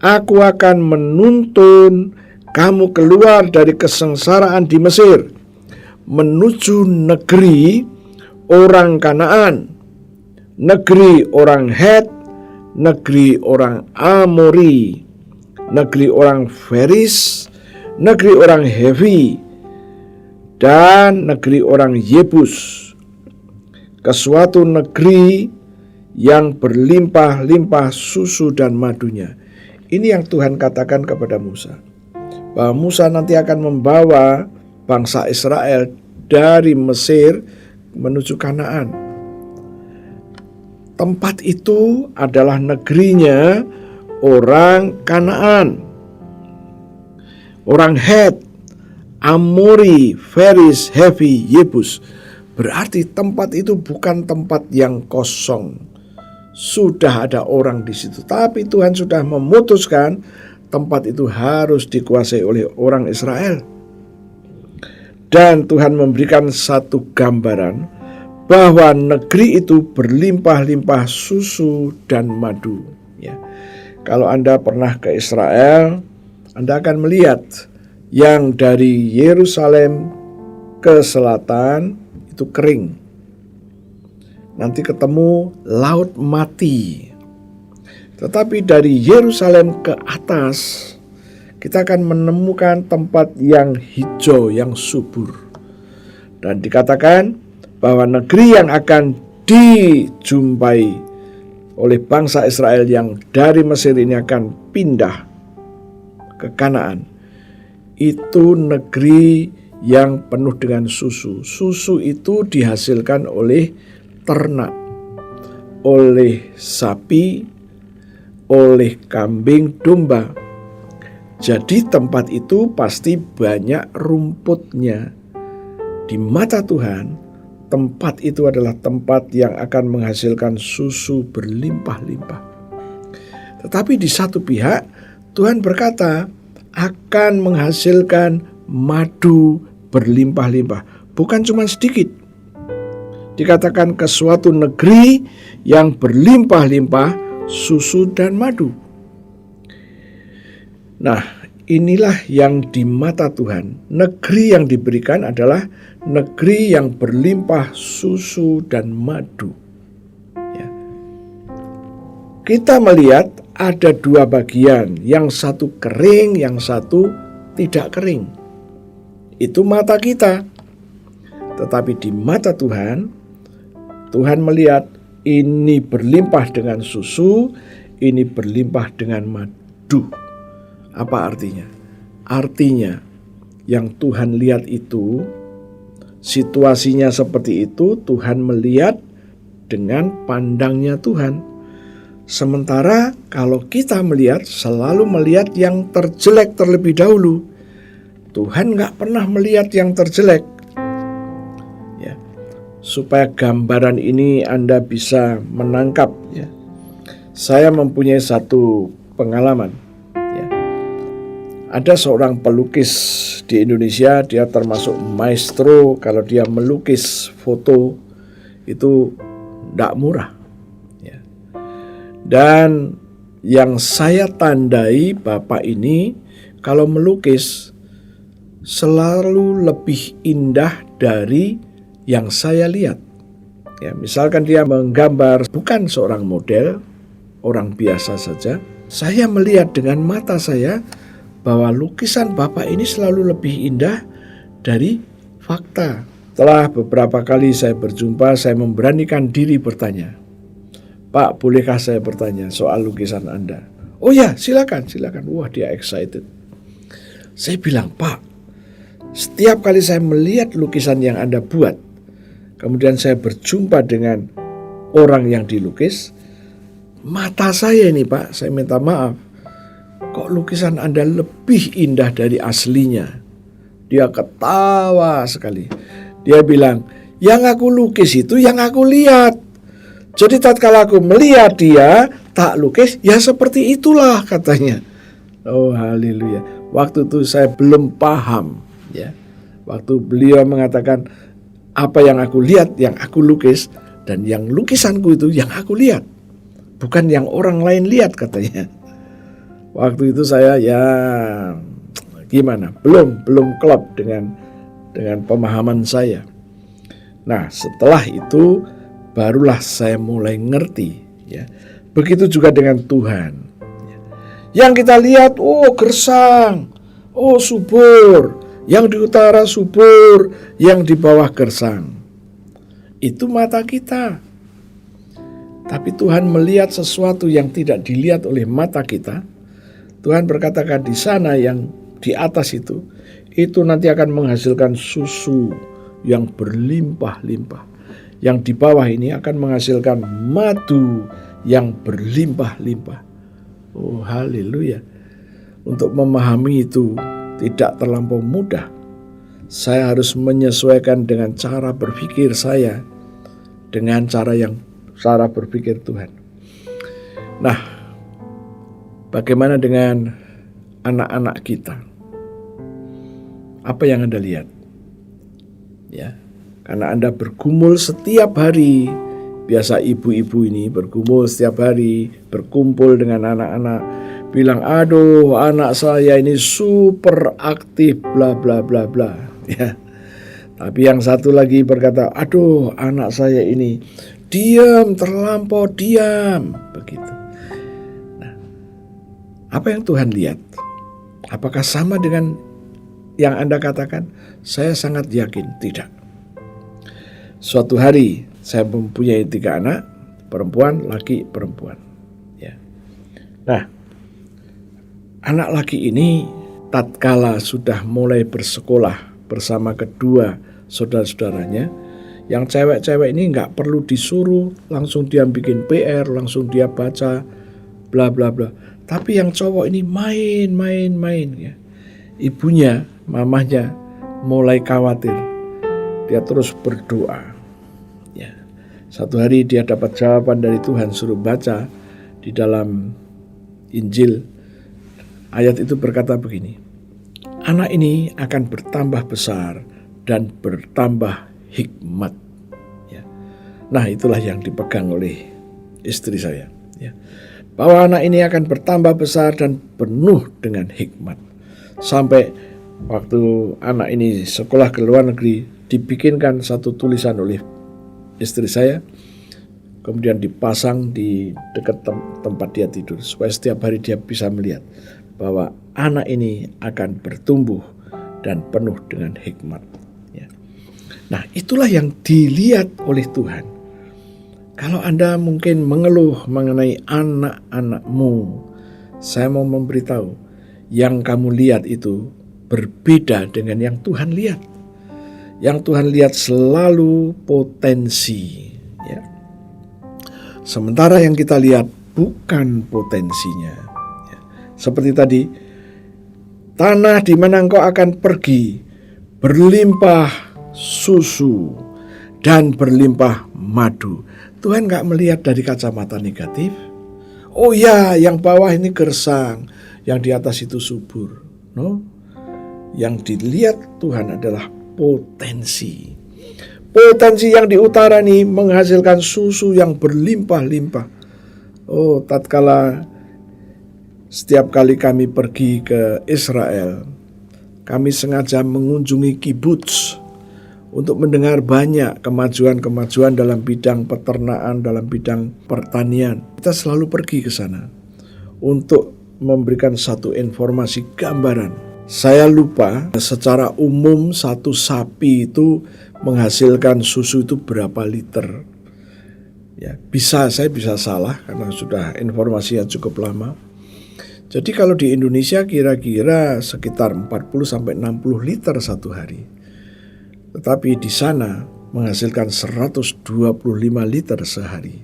aku akan menuntun kamu keluar dari kesengsaraan di Mesir menuju negeri orang Kanaan, negeri orang Het, negeri orang Amori, negeri orang Feris, negeri orang Hevi, dan negeri orang Yebus, ke suatu negeri yang berlimpah-limpah susu dan madunya. Ini yang Tuhan katakan kepada Musa, bahwa Musa nanti akan membawa bangsa Israel dari Mesir menuju Kanaan. Tempat itu adalah negerinya orang Kanaan, orang Het, Amori, Feris, Hevi, Yebus. Berarti tempat itu bukan tempat yang kosong. Sudah ada orang di situ, tapi Tuhan sudah memutuskan tempat itu harus dikuasai oleh orang Israel. Dan Tuhan memberikan satu gambaran bahwa negeri itu berlimpah-limpah susu dan madu. Ya. Kalau Anda pernah ke Israel, Anda akan melihat yang dari Yerusalem ke selatan itu kering. Nanti ketemu laut mati. Tetapi dari Yerusalem ke atas, kita akan menemukan tempat yang hijau, yang subur. Dan dikatakan bahwa negeri yang akan dijumpai oleh bangsa Israel yang dari Mesir ini akan pindah ke Kanaan. Itu negeri yang penuh dengan susu. Susu itu dihasilkan oleh ternak, oleh sapi, oleh kambing, domba. Jadi tempat itu pasti banyak rumputnya. Di mata Tuhan, tempat itu adalah tempat yang akan menghasilkan susu berlimpah-limpah. Tetapi di satu pihak, Tuhan berkata akan menghasilkan madu berlimpah-limpah. Bukan cuma sedikit. Dikatakan ke suatu negeri yang berlimpah-limpah susu dan madu. Nah, inilah yang di mata Tuhan. Negeri yang diberikan adalah negeri yang berlimpah susu dan madu. Ya. Kita melihat ada dua bagian, yang satu kering, yang satu tidak kering. Itu mata kita. Tetapi di mata Tuhan, Tuhan melihat ini berlimpah dengan susu, ini berlimpah dengan madu. Apa artinya? Artinya yang Tuhan lihat itu, situasinya seperti itu, Tuhan melihat dengan pandangnya Tuhan. Sementara kalau kita melihat, selalu melihat yang terjelek terlebih dahulu. Tuhan gak pernah melihat yang terjelek. Ya, supaya gambaran ini Anda bisa menangkap. Ya. Saya mempunyai satu pengalaman. Ada seorang pelukis di Indonesia, dia termasuk maestro. Kalau dia melukis foto itu tidak murah. Ya. Dan yang saya tandai Bapak ini, kalau melukis selalu lebih indah dari yang saya lihat. Ya, misalkan dia menggambar bukan seorang model, orang biasa saja. Saya melihat dengan mata saya bahwa lukisan Bapak ini selalu lebih indah dari fakta. Setelah beberapa kali saya berjumpa, saya memberanikan diri bertanya, Pak, bolehkah saya bertanya soal lukisan Anda? Oh ya, silakan. Wah, dia excited. Saya bilang, Pak, setiap kali saya melihat lukisan yang Anda buat, kemudian saya berjumpa dengan orang yang dilukis, mata saya ini Pak, saya minta maaf, kok lukisan Anda lebih indah dari aslinya. Dia ketawa sekali. Dia bilang, yang aku lukis itu yang aku lihat. Jadi tatkala aku melihat dia tak lukis, ya seperti itulah katanya. Oh haleluya. Waktu itu saya belum paham ya. Waktu beliau mengatakan apa yang aku lihat, yang aku lukis, dan yang lukisanku itu yang aku lihat, bukan yang orang lain lihat katanya. Waktu itu saya ya gimana? Belum klop dengan pemahaman saya. Nah, setelah itu barulah saya mulai ngerti ya. Begitu juga dengan Tuhan. Yang kita lihat, oh gersang, oh subur, yang di utara subur, yang di bawah gersang. Itu mata kita. Tapi Tuhan melihat sesuatu yang tidak dilihat oleh mata kita. Tuhan berkatakan di sana yang di atas itu nanti akan menghasilkan susu yang berlimpah-limpah. Yang di bawah ini akan menghasilkan madu yang berlimpah-limpah. Oh haleluya. Untuk memahami itu tidak terlampau mudah. Saya harus menyesuaikan dengan cara berpikir saya dengan cara berpikir Tuhan. Nah, bagaimana dengan anak-anak kita? Apa yang Anda lihat? Ya, karena Anda bergumul setiap hari. Biasa ibu-ibu ini bergumul setiap hari, berkumpul dengan anak-anak, bilang, aduh anak saya ini super aktif, bla bla bla bla. Ya. Tapi yang satu lagi berkata, aduh anak saya ini diam, terlampau diam. Begitu. Nah, apa yang Tuhan lihat? Apakah sama dengan yang Anda katakan? Saya sangat yakin tidak. Suatu hari saya mempunyai 3 anak, perempuan, laki, perempuan. Ya. Nah, anak laki ini tatkala sudah mulai bersekolah bersama kedua saudara-saudaranya, yang cewek-cewek ini nggak perlu disuruh, langsung dia bikin PR, langsung dia baca, bla bla bla. Tapi yang cowok ini main ya. Ibunya, mamahnya mulai khawatir. Dia terus berdoa. Ya. Satu hari dia dapat jawaban dari Tuhan, suruh baca di dalam Injil. Ayat itu berkata begini, anak ini akan bertambah besar dan bertambah hikmat. Ya. Nah, itulah yang dipegang oleh istri saya. Ya. Bahwa anak ini akan bertambah besar dan penuh dengan hikmat. Sampai waktu anak ini sekolah ke luar negeri, dibikinkan satu tulisan oleh istri saya, kemudian dipasang di dekat tempat dia tidur, supaya setiap hari dia bisa melihat bahwa anak ini akan bertumbuh dan penuh dengan hikmat. Ya. Nah, itulah yang dilihat oleh Tuhan. Kalau Anda mungkin mengeluh mengenai anak-anakmu, saya mau memberitahu, yang kamu lihat itu berbeda dengan yang Tuhan lihat. Yang Tuhan lihat selalu potensi. Ya. Sementara yang kita lihat bukan potensinya. Ya. Seperti tadi, tanah di mana engkau akan pergi berlimpah susu dan berlimpah madu. Tuhan gak melihat dari kacamata negatif. Oh ya, yang bawah ini gersang, yang di atas itu subur. No? Yang dilihat Tuhan adalah potensi. Potensi yang di utara nih menghasilkan susu yang berlimpah-limpah. Oh, tatkala setiap kali kami pergi ke Israel, kami sengaja mengunjungi kibbutz untuk mendengar banyak kemajuan-kemajuan dalam bidang peternakan, dalam bidang pertanian. Kita selalu pergi ke sana untuk memberikan satu informasi gambaran. Saya lupa secara umum satu sapi itu menghasilkan susu itu berapa liter. Ya, saya bisa salah karena sudah informasinya cukup lama. Jadi kalau di Indonesia kira-kira sekitar 40-60 liter satu hari. Tetapi di sana menghasilkan 125 liter sehari.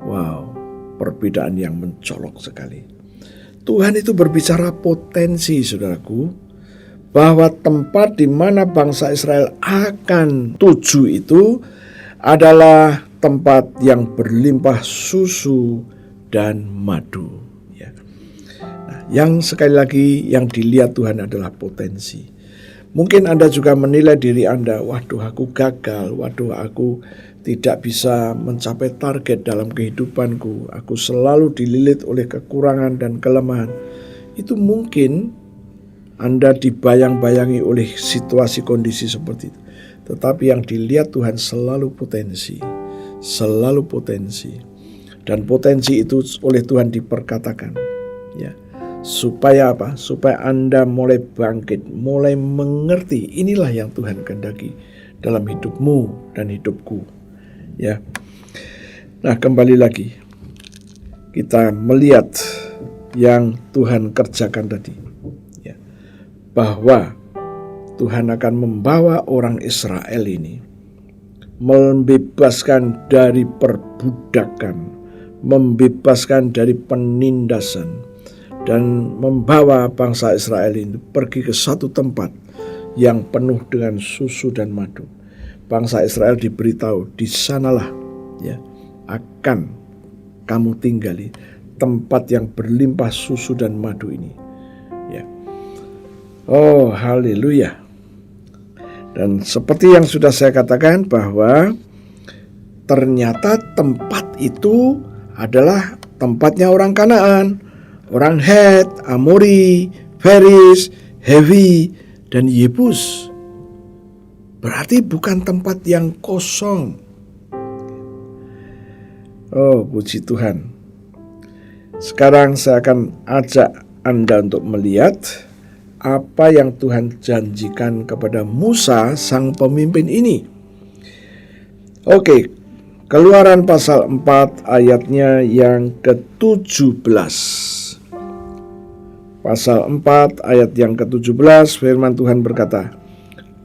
Wow, perbedaan yang mencolok sekali. Tuhan itu berbicara potensi, saudaraku, bahwa tempat di mana bangsa Israel akan tuju itu adalah tempat yang berlimpah susu dan madu. Ya. Nah, yang sekali lagi yang dilihat Tuhan adalah potensi. Mungkin Anda juga menilai diri Anda, waduh aku gagal, waduh aku tidak bisa mencapai target dalam kehidupanku, aku selalu dililit oleh kekurangan dan kelemahan. Itu mungkin Anda dibayang-bayangi oleh situasi kondisi seperti itu. Tetapi yang dilihat Tuhan selalu potensi. Selalu potensi. Dan potensi itu oleh Tuhan diperkatakan. Ya. Supaya apa? Supaya Anda mulai bangkit, mulai mengerti. Inilah yang Tuhan kehendaki dalam hidupmu dan hidupku. Ya. Nah, kembali lagi kita melihat yang Tuhan kerjakan tadi. Ya. Bahwa Tuhan akan membawa orang Israel ini membebaskan dari perbudakan, membebaskan dari penindasan, dan membawa bangsa Israel ini pergi ke satu tempat yang penuh dengan susu dan madu. Bangsa Israel diberitahu, di sanalah ya akan kamu tinggali, tempat yang berlimpah susu dan madu ini. Ya. Oh, haleluya. Dan seperti yang sudah saya katakan bahwa ternyata tempat itu adalah tempatnya orang Kanaan, orang Het, Amori, Feris, Hewi, dan Yebus. Berarti bukan tempat yang kosong. Oh, puji Tuhan. Sekarang saya akan ajak Anda untuk melihat apa yang Tuhan janjikan kepada Musa, sang pemimpin ini. Oke, Keluaran pasal 4 ayatnya yang ke-17. Pasal 4 ayat yang ke-17, firman Tuhan berkata,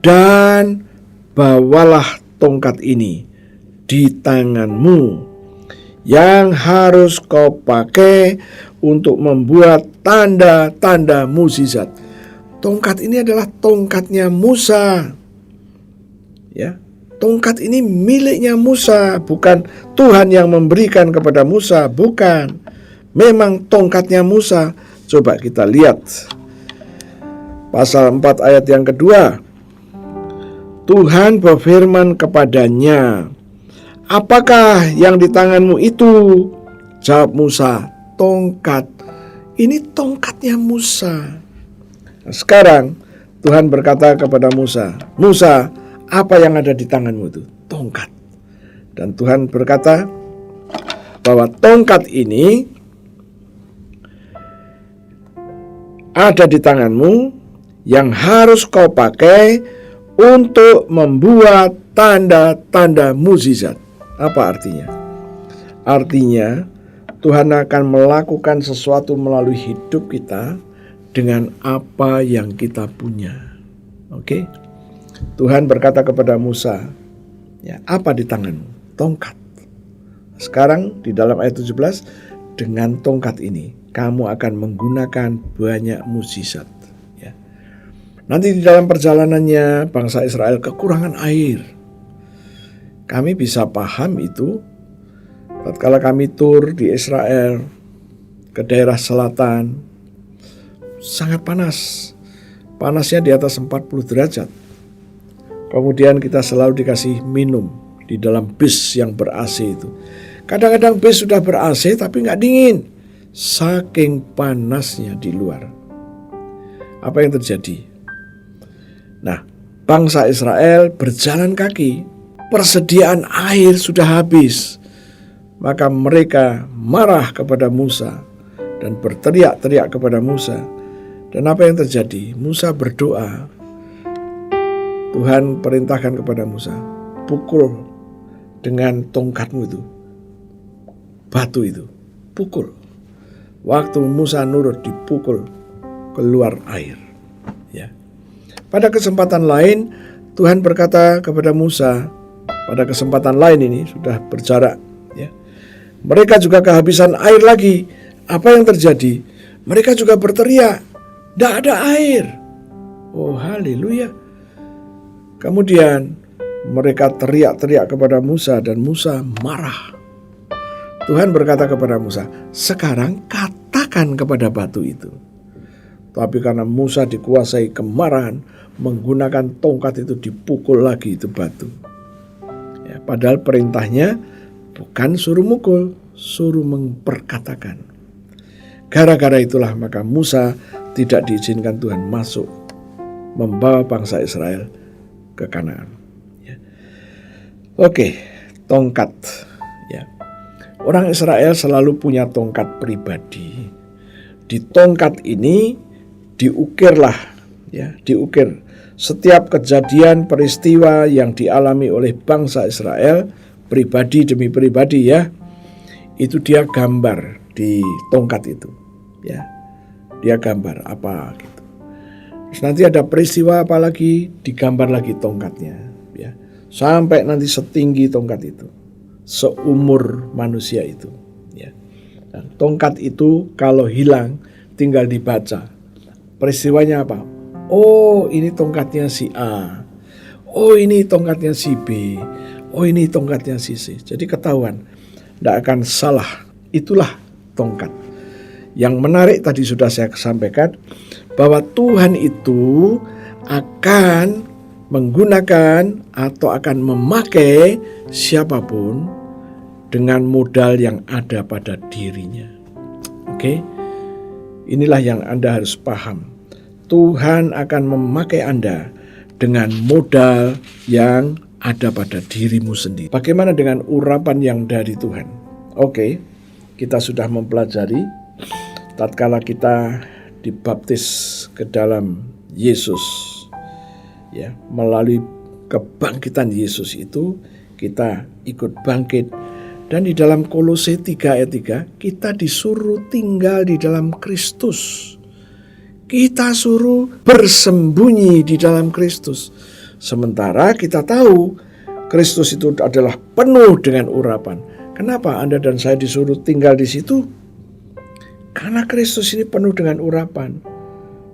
"Dan bawalah tongkat ini di tanganmu, yang harus kau pakai untuk membuat tanda-tanda mukjizat." Tongkat ini adalah tongkatnya Musa. Ya, tongkat ini miliknya Musa, bukan Tuhan yang memberikan kepada Musa, bukan. Memang tongkatnya Musa. Coba kita lihat pasal 4 ayat yang kedua. Tuhan berfirman kepadanya, "Apakah yang di tanganmu itu?" Jawab Musa, "Tongkat." Ini tongkatnya Musa. Nah, sekarang Tuhan berkata kepada Musa, "Musa, apa yang ada di tanganmu itu?" Tongkat. Dan Tuhan berkata bahwa tongkat ini ada di tanganmu yang harus kau pakai untuk membuat tanda-tanda mukjizat. Apa artinya? Artinya Tuhan akan melakukan sesuatu melalui hidup kita dengan apa yang kita punya. Oke? Tuhan berkata kepada Musa, ya, apa di tanganmu? Tongkat. Sekarang di dalam ayat 17, dengan tongkat ini kamu akan menggunakan banyak mukjizat. Ya. Nanti di dalam perjalanannya bangsa Israel kekurangan air. Kami bisa paham itu tatkala kami tur di Israel ke daerah selatan. Sangat panas. Panasnya di atas 40 derajat. Kemudian kita selalu dikasih minum di dalam bis yang ber-AC itu. Kadang-kadang bis sudah ber-AC tapi gak dingin. Saking panasnya di luar. Apa yang terjadi? Nah, bangsa Israel berjalan kaki. Persediaan air sudah habis. Maka mereka marah kepada Musa dan berteriak-teriak kepada Musa. Dan apa yang terjadi? Musa berdoa. Tuhan perintahkan kepada Musa, pukul dengan tongkatmu itu, batu itu, pukul. Waktu Musa nurut, dipukul keluar air. Ya. Pada kesempatan lain, Tuhan berkata kepada Musa pada kesempatan lain, ini sudah berjarak ya. Mereka juga kehabisan air lagi. Apa yang terjadi? Mereka juga berteriak, tidak ada air. Oh haleluya. Kemudian mereka teriak-teriak kepada Musa dan Musa marah. Tuhan berkata kepada Musa, sekarang katakan kepada batu itu. Tapi karena Musa dikuasai kemarahan, menggunakan tongkat itu dipukul lagi itu batu. Ya, padahal perintahnya bukan suruh mukul, suruh memperkatakan. Gara-gara itulah maka Musa tidak diizinkan Tuhan masuk membawa bangsa Israel ke Kanaan. Ya. Oke, tongkat. Ya. Orang Israel selalu punya tongkat pribadi. Di tongkat ini diukir setiap kejadian peristiwa yang dialami oleh bangsa Israel, pribadi demi pribadi ya. Itu dia gambar di tongkat itu. Ya. Dia gambar apa gitu. Terus nanti ada peristiwa apa lagi, digambar lagi tongkatnya ya. Sampai nanti setinggi tongkat itu, seumur manusia itu ya. Dan tongkat itu kalau hilang tinggal dibaca peristiwanya apa. Oh ini tongkatnya si A, oh ini tongkatnya si B, oh ini tongkatnya si C. Jadi ketahuan, tidak akan salah. Itulah tongkat. Yang menarik tadi sudah saya sampaikan bahwa Tuhan itu akan menggunakan atau akan memakai siapapun dengan modal yang ada pada dirinya. Oke? Inilah yang Anda harus paham. Tuhan akan memakai Anda dengan modal yang ada pada dirimu sendiri. Bagaimana dengan urapan yang dari Tuhan? Oke, kita sudah mempelajari tatkala kita dibaptis ke dalam Yesus. Ya, melalui kebangkitan Yesus itu kita ikut bangkit. Dan di dalam Kolose 3 ayat 3 kita disuruh tinggal di dalam Kristus. Kita suruh bersembunyi di dalam Kristus. Sementara kita tahu Kristus itu adalah penuh dengan urapan. Kenapa Anda dan saya disuruh tinggal di situ? Karena Kristus ini penuh dengan urapan.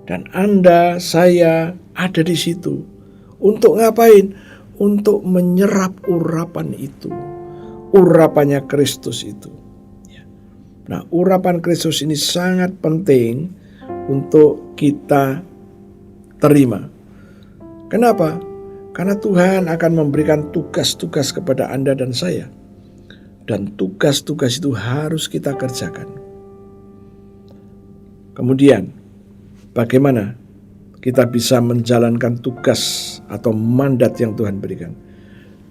Dan Anda, saya ada di situ. Untuk ngapain? Untuk menyerap urapan itu. Urapannya Kristus itu. Nah, urapan Kristus ini sangat penting untuk kita terima. Kenapa? Karena Tuhan akan memberikan tugas-tugas kepada Anda dan saya. Dan tugas-tugas itu harus kita kerjakan. Kemudian, bagaimana kita bisa menjalankan tugas atau mandat yang Tuhan berikan?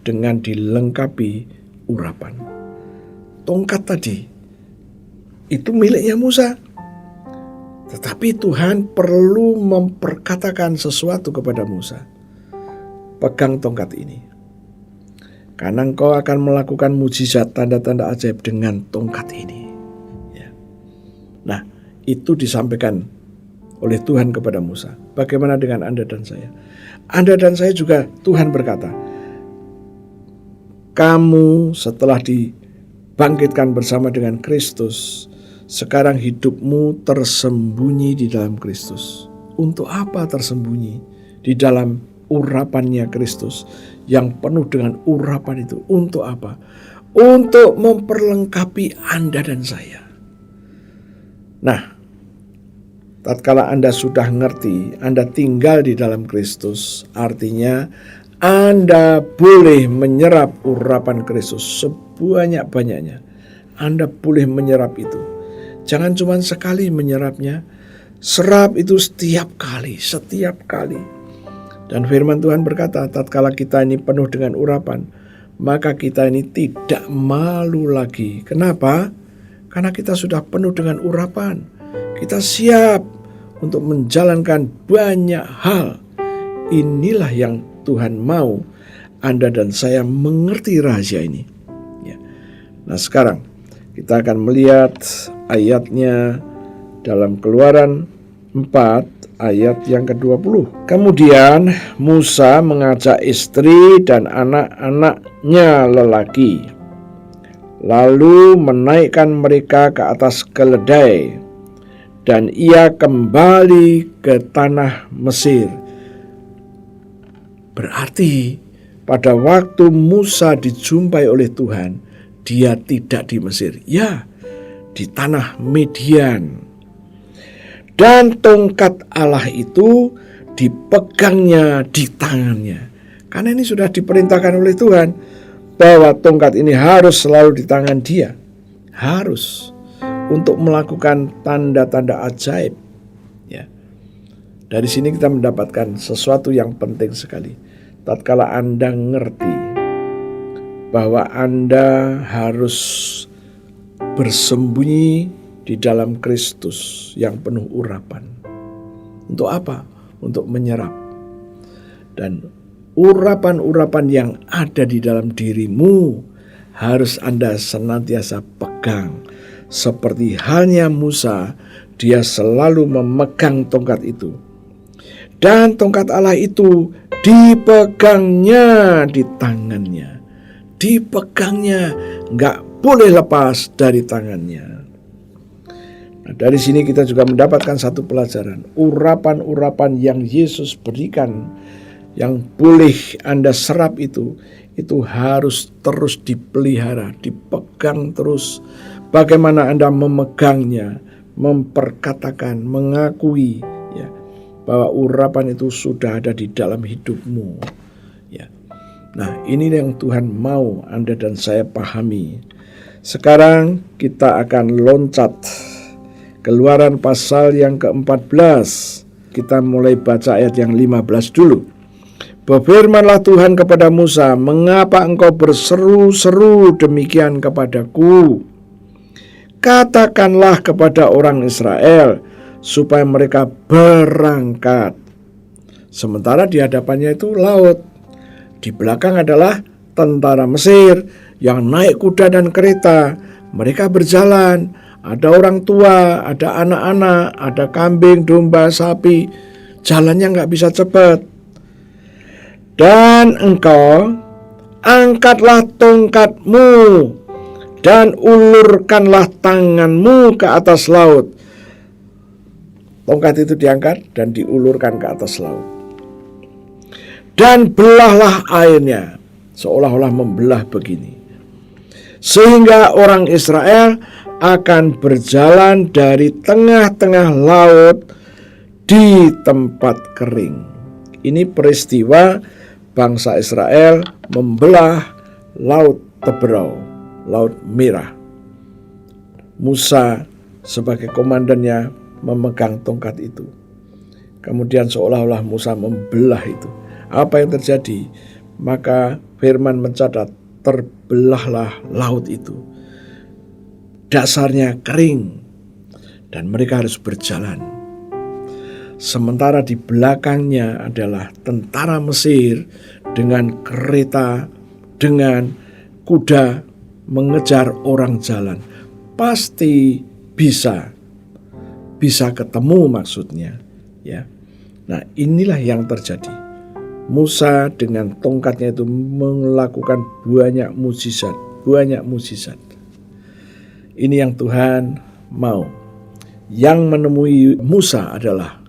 Dengan dilengkapi urapan. Tongkat tadi itu miliknya Musa. Tetapi Tuhan perlu memperkatakan sesuatu kepada Musa. Pegang tongkat ini. Karena engkau akan melakukan mujizat, tanda-tanda ajaib dengan tongkat ini. Ya. Nah, itu disampaikan oleh Tuhan kepada Musa. Bagaimana dengan Anda dan saya? Anda dan saya juga Tuhan berkata, kamu setelah dibangkitkan bersama dengan Kristus, sekarang hidupmu tersembunyi di dalam Kristus. Untuk apa tersembunyi? Di dalam urapannya Kristus yang penuh dengan urapan itu. Untuk apa? Untuk memperlengkapi Anda dan saya. Nah, tatkala Anda sudah ngerti, Anda tinggal di dalam Kristus, artinya Anda boleh menyerap urapan Kristus sebanyak-banyaknya. Anda boleh menyerap itu. Jangan cuma sekali menyerapnya, serap itu setiap kali. Dan firman Tuhan berkata, tatkala kita ini penuh dengan urapan, maka kita ini tidak malu lagi. Kenapa? Karena kita sudah penuh dengan urapan. Kita siap untuk menjalankan banyak hal. Inilah yang Tuhan mau Anda dan saya mengerti rahasia ini. Ya. Nah sekarang kita akan melihat ayatnya dalam Keluaran 4 ayat yang ke-20. Kemudian Musa mengajak istri dan anak-anaknya lelaki, lalu menaikkan mereka ke atas keledai, dan ia kembali ke tanah Mesir. Berarti pada waktu Musa dijumpai oleh Tuhan, dia tidak di Mesir, ya, di tanah Midian. Dan tongkat Allah itu dipegangnya di tangannya. Karena ini sudah diperintahkan oleh Tuhan bahwa tongkat ini harus selalu di tangan dia. Harus. Untuk melakukan tanda-tanda ajaib. Ya. Dari sini kita mendapatkan sesuatu yang penting sekali. Tatkala Anda ngerti bahwa Anda harus bersembunyi di dalam Kristus yang penuh urapan. Untuk apa? Untuk menyerap. Dan urapan-urapan yang ada di dalam dirimu harus Anda senantiasa pegang. Seperti halnya Musa, dia selalu memegang tongkat itu. Dan tongkat Allah itu dipegangnya di tangannya. Dipegangnya, gak boleh lepas dari tangannya. Nah, dari sini kita juga mendapatkan satu pelajaran. Urapan-urapan yang Yesus berikan, yang boleh Anda serap itu harus terus dipelihara, dipegang terus. Bagaimana Anda memegangnya, memperkatakan, mengakui ya, bahwa urapan itu sudah ada di dalam hidupmu. Ya. Nah, ini yang Tuhan mau Anda dan saya pahami. Sekarang kita akan loncat Keluaran pasal yang ke-14. Kita mulai baca ayat yang 15 dulu. Berfirmanlah Tuhan kepada Musa, mengapa engkau berseru-seru demikian kepadaku? Katakanlah kepada orang Israel supaya mereka berangkat. Sementara di hadapannya itu laut. Di belakang adalah tentara Mesir yang naik kuda dan kereta. Mereka berjalan. Ada orang tua, ada anak-anak, ada kambing, domba, sapi. Jalannya gak bisa cepat. Dan engkau angkatlah tongkatmu dan ulurkanlah tanganmu ke atas laut. Tongkat itu diangkat dan diulurkan ke atas laut. Dan belahlah airnya, seolah-olah membelah begini. Sehingga orang Israel akan berjalan dari tengah-tengah laut di tempat kering. Ini peristiwa bangsa Israel membelah laut Teberau, laut Merah. Musa sebagai komandannya memegang tongkat itu. Kemudian seolah-olah Musa membelah itu. Apa yang terjadi? Maka firman mencatat, terbelahlah laut itu. Dasarnya kering dan mereka harus berjalan. Sementara di belakangnya adalah tentara Mesir dengan kereta, dengan kuda mengejar orang jalan. Pasti bisa ketemu maksudnya, ya. Nah, inilah yang terjadi. Musa dengan tongkatnya itu melakukan banyak mukjizat. Ini yang Tuhan mau. Yang menemui Musa adalah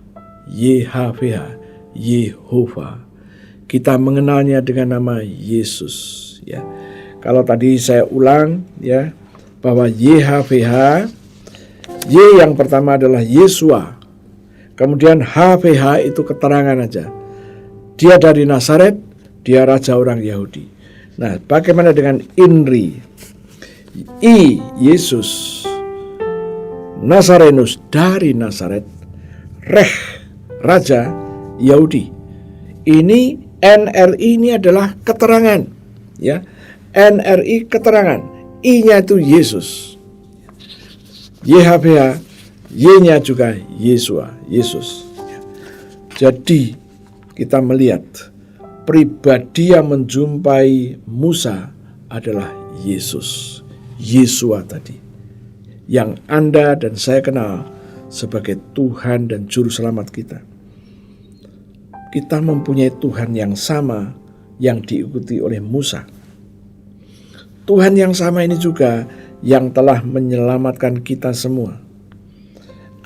YHWH, Yehova. Kita mengenalnya dengan nama Yesus, ya. Kalau tadi saya ulang ya, bahwa YHWH, Y yang pertama adalah Yesua. Kemudian HWH itu keterangan aja. Dia dari Nazaret, dia raja orang Yahudi. Nah, bagaimana dengan INRI? I, Yesus, Nazarenus, dari Nazaret, Reh, raja Yahudi. Ini NRI ini adalah keterangan, ya. NRI keterangan, I-nya itu Yesus. YHWH, Y-nya juga Yesua, Yesus. Jadi kita melihat pribadi yang menjumpai Musa adalah Yesus, Yesua tadi, yang Anda dan saya kenal sebagai Tuhan dan Juru Selamat kita. kita mempunyai Tuhan yang sama yang diikuti oleh Musa. Tuhan yang sama ini juga yang telah menyelamatkan kita semua.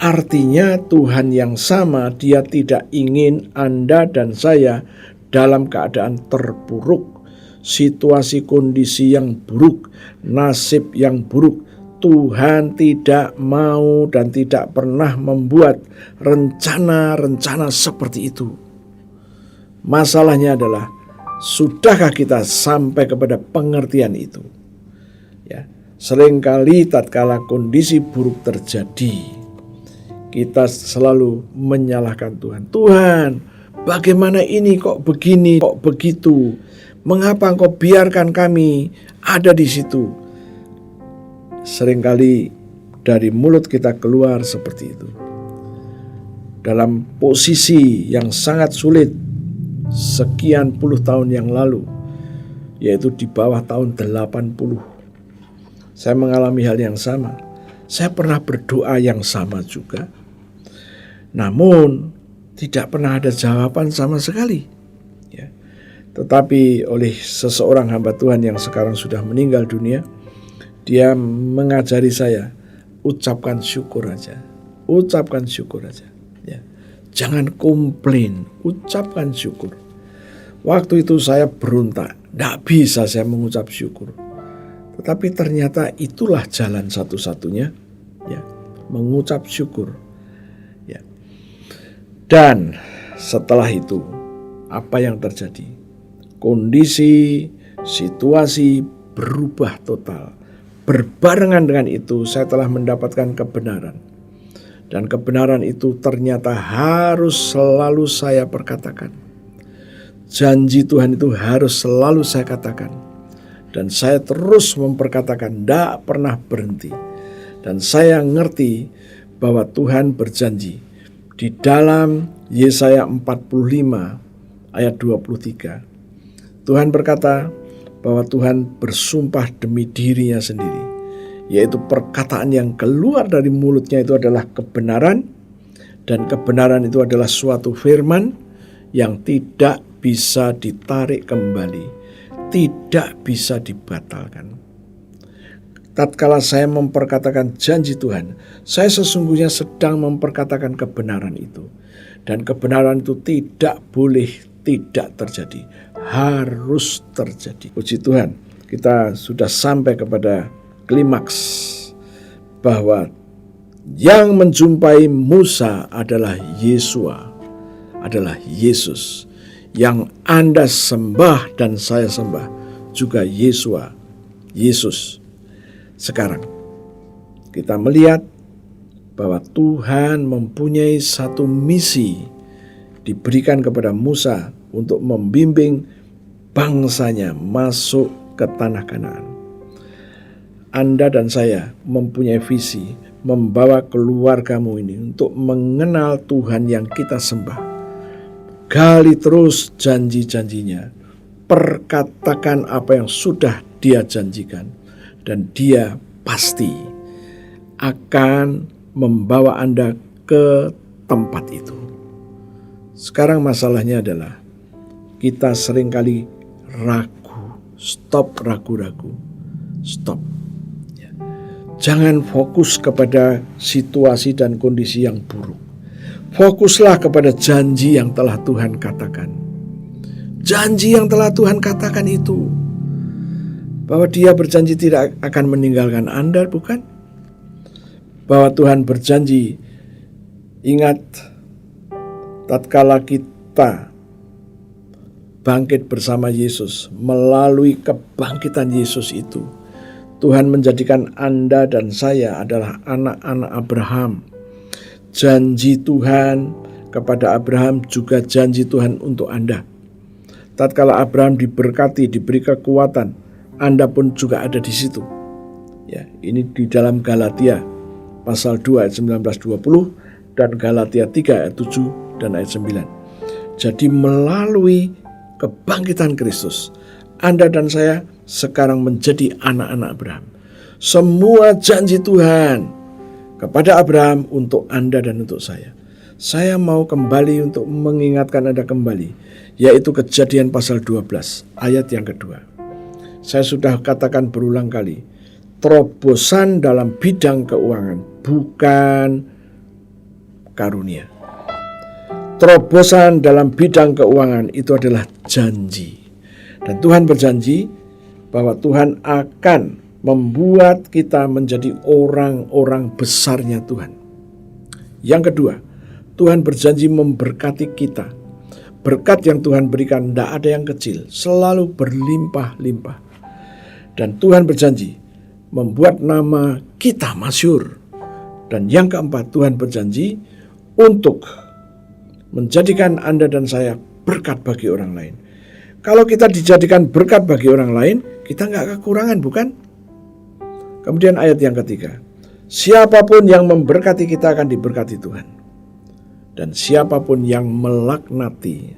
Artinya Tuhan yang sama, Dia tidak ingin Anda dan saya dalam keadaan terpuruk, situasi kondisi yang buruk, nasib yang buruk. Tuhan tidak mau dan tidak pernah membuat rencana-rencana seperti itu. Masalahnya adalah, sudahkah kita sampai kepada pengertian itu? Ya, seringkali tatkala kondisi buruk terjadi, kita selalu menyalahkan Tuhan. Tuhan, bagaimana ini kok begini, kok begitu? Mengapa Engkau biarkan kami ada di situ? Seringkali dari mulut kita keluar seperti itu. Dalam posisi yang sangat sulit sekian puluh tahun yang lalu, yaitu di bawah tahun 80, saya mengalami hal yang sama. Saya pernah berdoa yang sama juga, namun tidak pernah ada jawaban sama sekali. Ya. Tetapi oleh seseorang hamba Tuhan yang sekarang sudah meninggal dunia, dia mengajari saya, ucapkan syukur aja. Ucapkan syukur aja. Ya. Jangan komplain, ucapkan syukur. Waktu itu saya berontak, tidak bisa saya mengucap syukur. Tetapi ternyata itulah jalan satu-satunya, ya, mengucap syukur. Ya. Dan setelah itu, apa yang terjadi? Kondisi, situasi berubah total. Berbarengan dengan itu, saya telah mendapatkan kebenaran. Dan kebenaran itu ternyata harus selalu saya perkatakan. Janji Tuhan itu harus selalu saya katakan. Dan saya terus memperkatakan, tidak pernah berhenti. Dan saya ngerti bahwa Tuhan berjanji. Di dalam Yesaya 45 ayat 23, Tuhan berkata bahwa Tuhan bersumpah demi dirinya sendiri, yaitu perkataan yang keluar dari mulutnya itu adalah kebenaran, dan kebenaran itu adalah suatu firman yang tidak bisa ditarik kembali, tidak bisa dibatalkan. Tatkala saya memperkatakan janji Tuhan, saya sesungguhnya sedang memperkatakan kebenaran itu, dan kebenaran itu tidak boleh tidak terjadi, harus terjadi. Puji Tuhan, kita sudah sampai kepada klimaks bahwa yang menjumpai Musa adalah Yesua, adalah Yesus. Yang Anda sembah dan saya sembah juga Yesua, Yesus. Sekarang kita melihat bahwa Tuhan mempunyai satu misi diberikan kepada Musa untuk membimbing bangsanya masuk ke tanah Kanaan. Anda dan saya mempunyai visi membawa keluargamu ini untuk mengenal Tuhan yang kita sembah. Gali terus janji-janjinya, perkatakan apa yang sudah Dia janjikan, dan Dia pasti akan membawa Anda ke tempat itu. Sekarang masalahnya adalah kita seringkali ragu. Stop ragu-ragu. Stop. Ya. Jangan fokus kepada situasi dan kondisi yang buruk. Fokuslah kepada janji yang telah Tuhan katakan. Janji yang telah Tuhan katakan itu, bahwa Dia berjanji tidak akan meninggalkan Anda, bukan? Bahwa Tuhan berjanji, ingat, tatkala kita bangkit bersama Yesus, melalui kebangkitan Yesus itu, Tuhan menjadikan Anda dan saya adalah anak-anak Abraham. Janji Tuhan kepada Abraham juga janji Tuhan untuk Anda. Tatkala Abraham diberkati, diberi kekuatan, Anda pun juga ada di situ. Ya, ini di dalam Galatia pasal 2 ayat 19-20 dan Galatia 3 ayat 7 dan ayat 9. Jadi melalui kebangkitan Kristus, Anda dan saya sekarang menjadi anak-anak Abraham. Semua janji Tuhan kepada Abraham untuk Anda dan untuk saya Saya mau kembali untuk mengingatkan Anda kembali, yaitu Kejadian pasal 12 ayat yang kedua. Saya sudah katakan berulang kali, terobosan dalam bidang keuangan bukan karunia. Terobosan dalam bidang keuangan itu adalah janji. Dan Tuhan berjanji bahwa Tuhan akan membuat kita menjadi orang-orang besarnya Tuhan. Yang kedua, Tuhan berjanji memberkati kita. Berkat yang Tuhan berikan tidak ada yang kecil, selalu berlimpah-limpah. Dan Tuhan berjanji membuat nama kita masyhur. Dan yang keempat, Tuhan berjanji untuk menjadikan Anda dan saya berkat bagi orang lain. Kalau kita dijadikan berkat bagi orang lain, kita nggak kekurangan, bukan? Kemudian ayat yang ketiga, siapapun yang memberkati kita akan diberkati Tuhan. Dan siapapun yang melaknati,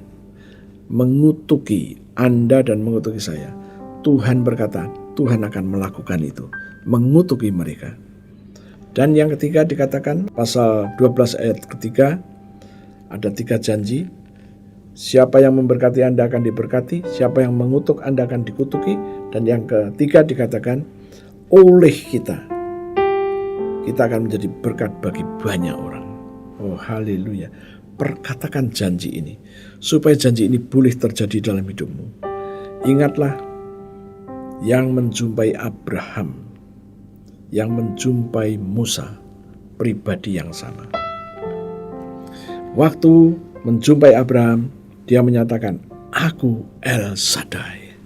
mengutuki Anda dan mengutuki saya, Tuhan berkata, Tuhan akan melakukan itu, mengutuki mereka. Dan yang ketiga dikatakan pasal 12 ayat ketiga, ada 3 janji. Siapa yang memberkati Anda akan diberkati, siapa yang mengutuk Anda akan dikutuki. Dan yang ketiga dikatakan, oleh kita akan menjadi berkat bagi banyak orang. Oh haleluya. Perkatakan janji ini, supaya janji ini boleh terjadi dalam hidupmu. Ingatlah, yang menjumpai Abraham, yang menjumpai Musa, pribadi yang sama. Waktu menjumpai Abraham, dia menyatakan, aku El Shaddai.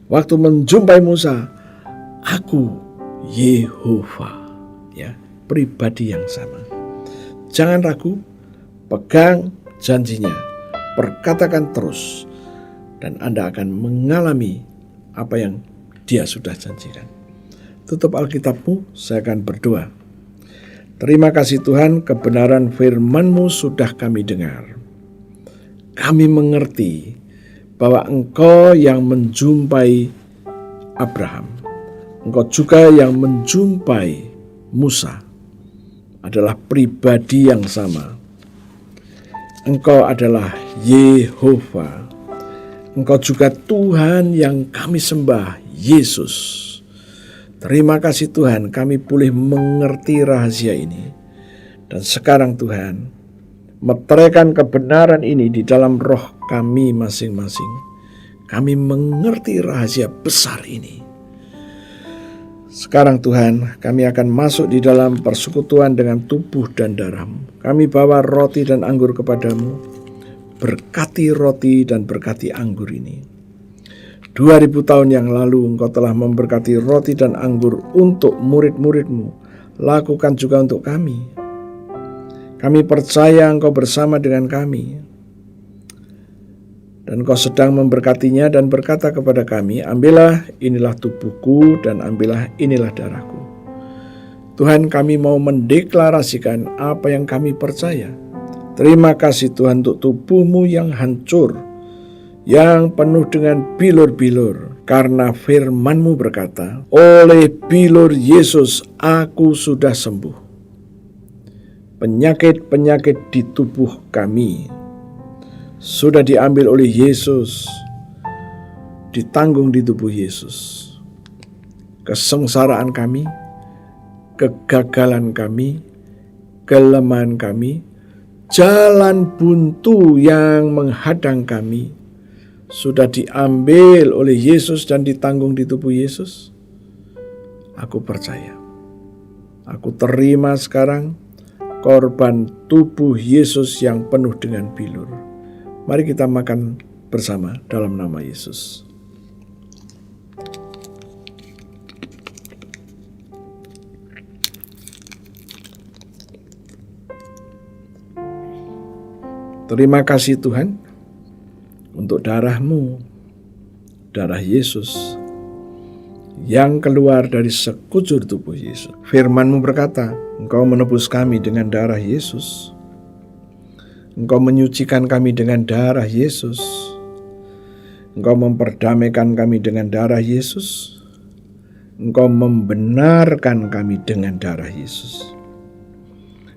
Waktu menjumpai Musa, aku Yehova. Ya, pribadi yang sama. Jangan ragu, pegang janjinya, perkatakan terus, dan Anda akan mengalami apa yang dia sudah janjikan. Tutup Alkitabmu, saya akan berdoa. Terima kasih Tuhan, kebenaran firman-Mu sudah kami dengar. Kami mengerti bahwa Engkau yang menjumpai Abraham, Engkau juga yang menjumpai Musa, adalah pribadi yang sama. Engkau adalah Yehova. Engkau juga Tuhan yang kami sembah, Yesus. Terima kasih Tuhan, kami boleh mengerti rahasia ini. Dan sekarang Tuhan, meteraikan kebenaran ini di dalam roh kami masing-masing. Kami mengerti rahasia besar ini. Sekarang Tuhan, kami akan masuk di dalam persekutuan dengan tubuh dan darah-Mu. Kami bawa roti dan anggur kepadamu. Berkati roti dan berkati anggur ini. 2000 tahun yang lalu Engkau telah memberkati roti dan anggur untuk murid-murid-Mu. Lakukan juga untuk kami. Kami percaya Engkau bersama dengan kami. Dan Engkau sedang memberkatinya dan berkata kepada kami, ambillah inilah tubuhku dan ambillah inilah darahku. Tuhan, kami mau mendeklarasikan apa yang kami percaya. Terima kasih Tuhan untuk tubuh-Mu yang hancur, yang penuh dengan bilur-bilur. Karena firman-Mu berkata, oleh bilur Yesus aku sudah sembuh. Penyakit-penyakit di tubuh kami sudah diambil oleh Yesus, ditanggung di tubuh Yesus. Kesengsaraan kami, kegagalan kami, kelemahan kami, jalan buntu yang menghadang kami, sudah diambil oleh Yesus dan ditanggung di tubuh Yesus. Aku percaya. Aku terima sekarang korban tubuh Yesus yang penuh dengan bilur. Mari kita makan bersama dalam nama Yesus. Terima kasih Tuhan untuk darah-Mu, darah Yesus yang keluar dari sekujur tubuh Yesus. Firman-Mu berkata, Engkau menebus kami dengan darah Yesus. Engkau menyucikan kami dengan darah Yesus. Engkau memperdamaikan kami dengan darah Yesus. Engkau membenarkan kami dengan darah Yesus.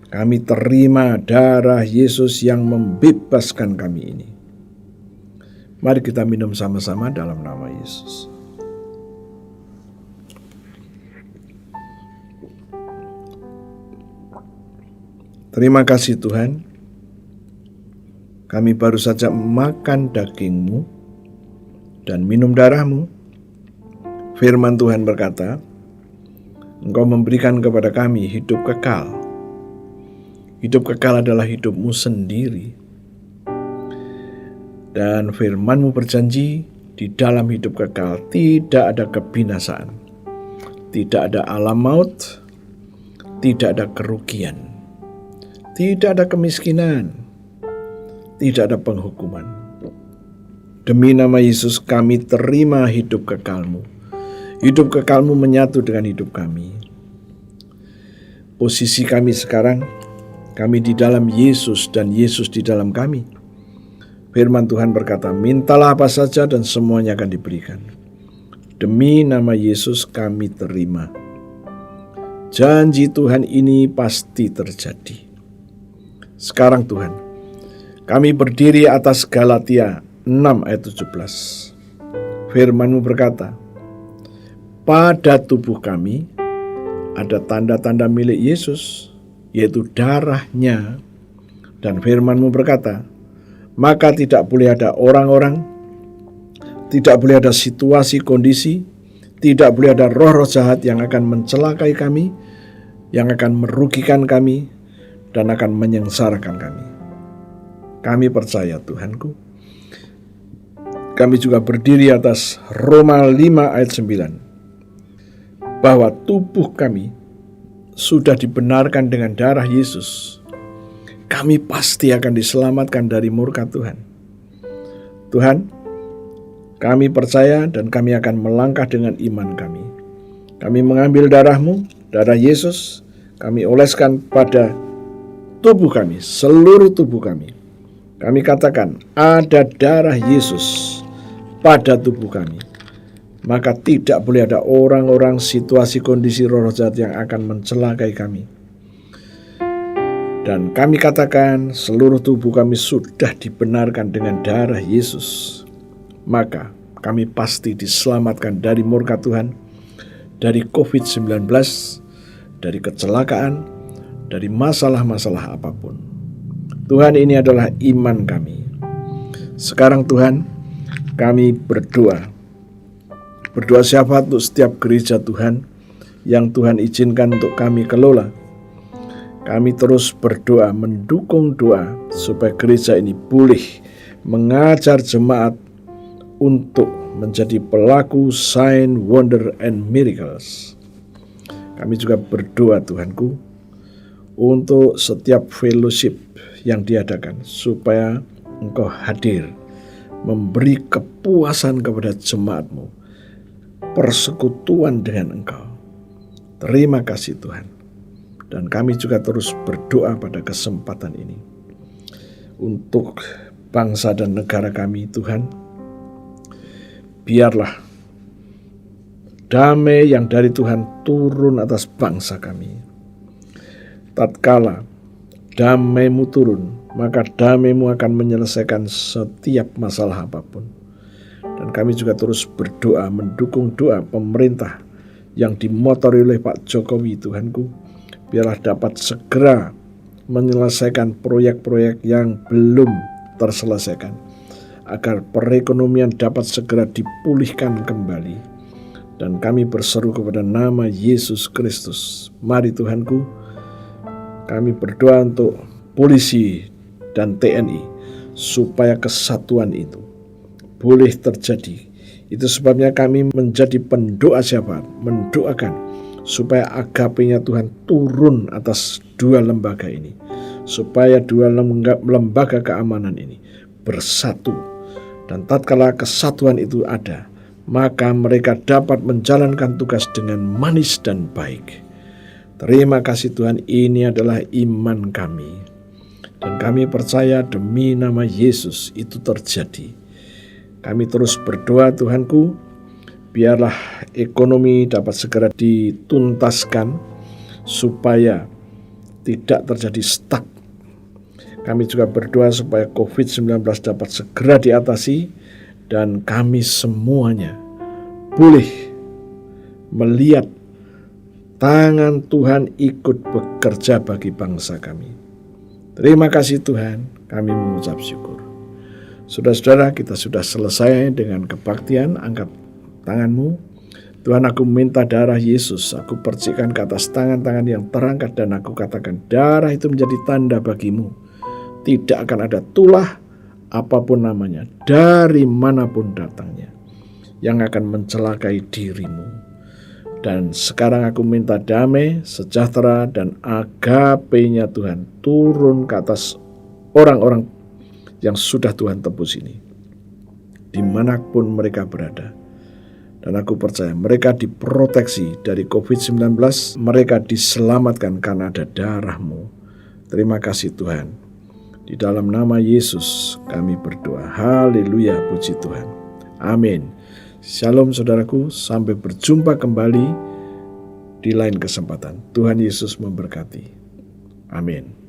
Kami terima darah Yesus yang membebaskan kami ini. Mari kita minum sama-sama dalam nama Yesus. Terima kasih Tuhan, kami baru saja makan daging-Mu dan minum darah-Mu. Firman Tuhan berkata, Engkau memberikan kepada kami hidup kekal. Hidup kekal adalah hidup-Mu sendiri. Dan firman-Mu berjanji, di dalam hidup kekal tidak ada kebinasaan, tidak ada alam maut, tidak ada kerugian, tidak ada kemiskinan, tidak ada penghukuman. Demi nama Yesus kami terima hidup kekal-Mu. Hidup kekal-Mu menyatu dengan hidup kami. Posisi kami sekarang, kami di dalam Yesus dan Yesus di dalam kami. Firman Tuhan berkata, mintalah apa saja dan semuanya akan diberikan. Demi nama Yesus kami terima. Janji Tuhan ini pasti terjadi. Sekarang Tuhan, kami berdiri atas Galatia 6 ayat 17. Firman-Mu berkata, pada tubuh kami ada tanda-tanda milik Yesus, yaitu darahnya. Dan firman-Mu berkata, maka tidak boleh ada orang-orang, tidak boleh ada situasi kondisi, tidak boleh ada roh-roh jahat yang akan mencelakai kami, yang akan merugikan kami, dan akan menyengsarakan kami. Kami percaya Tuhanku. Kami juga berdiri atas Roma 5 ayat 9. Bahwa tubuh kami sudah dibenarkan dengan darah Yesus. Kami pasti akan diselamatkan dari murka Tuhan. Tuhan, kami percaya dan kami akan melangkah dengan iman kami. Kami mengambil darah-Mu, darah Yesus, kami oleskan pada tubuh kami, seluruh tubuh kami. Kami katakan, ada darah Yesus pada tubuh kami. Maka tidak boleh ada orang-orang, situasi, kondisi, roh jahat yang akan mencelakai kami. Dan kami katakan seluruh tubuh kami sudah dibenarkan dengan darah Yesus. Maka kami pasti diselamatkan dari murka Tuhan, dari COVID-19, dari kecelakaan, dari masalah-masalah apapun. Tuhan, ini adalah iman kami. Sekarang Tuhan, kami berdoa. Berdoa siapa untuk setiap gereja Tuhan yang Tuhan izinkan untuk kami kelola. Kami terus berdoa, mendukung doa supaya gereja ini boleh mengajar jemaat untuk menjadi pelaku sign, wonder, and miracles. Kami juga berdoa Tuhanku untuk setiap fellowship yang diadakan supaya Engkau hadir, memberi kepuasan kepada jemaat-Mu, persekutuan dengan Engkau. Terima kasih Tuhan. Dan kami juga terus berdoa pada kesempatan ini untuk bangsa dan negara kami Tuhan. Biarlah damai yang dari Tuhan turun atas bangsa kami. Tatkala damai-Mu turun, maka damai-Mu akan menyelesaikan setiap masalah apapun. Dan kami juga terus berdoa, mendukung doa pemerintah yang dimotori oleh Pak Jokowi Tuhanku. Biarlah dapat segera menyelesaikan proyek-proyek yang belum terselesaikan, agar perekonomian dapat segera dipulihkan kembali. Dan kami berseru kepada nama Yesus Kristus. Mari Tuhanku, kami berdoa untuk polisi dan TNI supaya kesatuan itu boleh terjadi. Itu sebabnya kami menjadi pendoa syafaat, mendoakan supaya agape-nya Tuhan turun atas dua lembaga ini, supaya dua lembaga keamanan ini bersatu. Dan tatkala kesatuan itu ada, maka mereka dapat menjalankan tugas dengan manis dan baik. Terima kasih Tuhan, ini adalah iman kami. Dan kami percaya demi nama Yesus itu terjadi. Kami terus berdoa Tuhanku, biarlah ekonomi dapat segera dituntaskan supaya tidak terjadi stuck. Kami juga berdoa supaya COVID-19 dapat segera diatasi dan kami semuanya boleh melihat tangan Tuhan ikut bekerja bagi bangsa kami. Terima kasih Tuhan, kami mengucap syukur. Saudara-saudara, kita sudah selesai dengan kebaktian. Angkat tanganmu. Tuhan, aku minta darah Yesus, aku percikan ke atas tangan-tangan yang terangkat dan aku katakan darah itu menjadi tanda bagimu. Tidak akan ada tulah apapun namanya, dari manapun datangnya, yang akan mencelakai dirimu. Dan sekarang aku minta damai, sejahtera, dan agape-nya Tuhan turun ke atas orang-orang yang sudah Tuhan tebus ini, dimanapun mereka berada. Dan aku percaya mereka diproteksi dari COVID-19, mereka diselamatkan karena ada darah-Mu. Terima kasih Tuhan. Di dalam nama Yesus kami berdoa. Haleluya, puji Tuhan. Amin. Shalom saudaraku, sampai berjumpa kembali di lain kesempatan. Tuhan Yesus memberkati. Amin.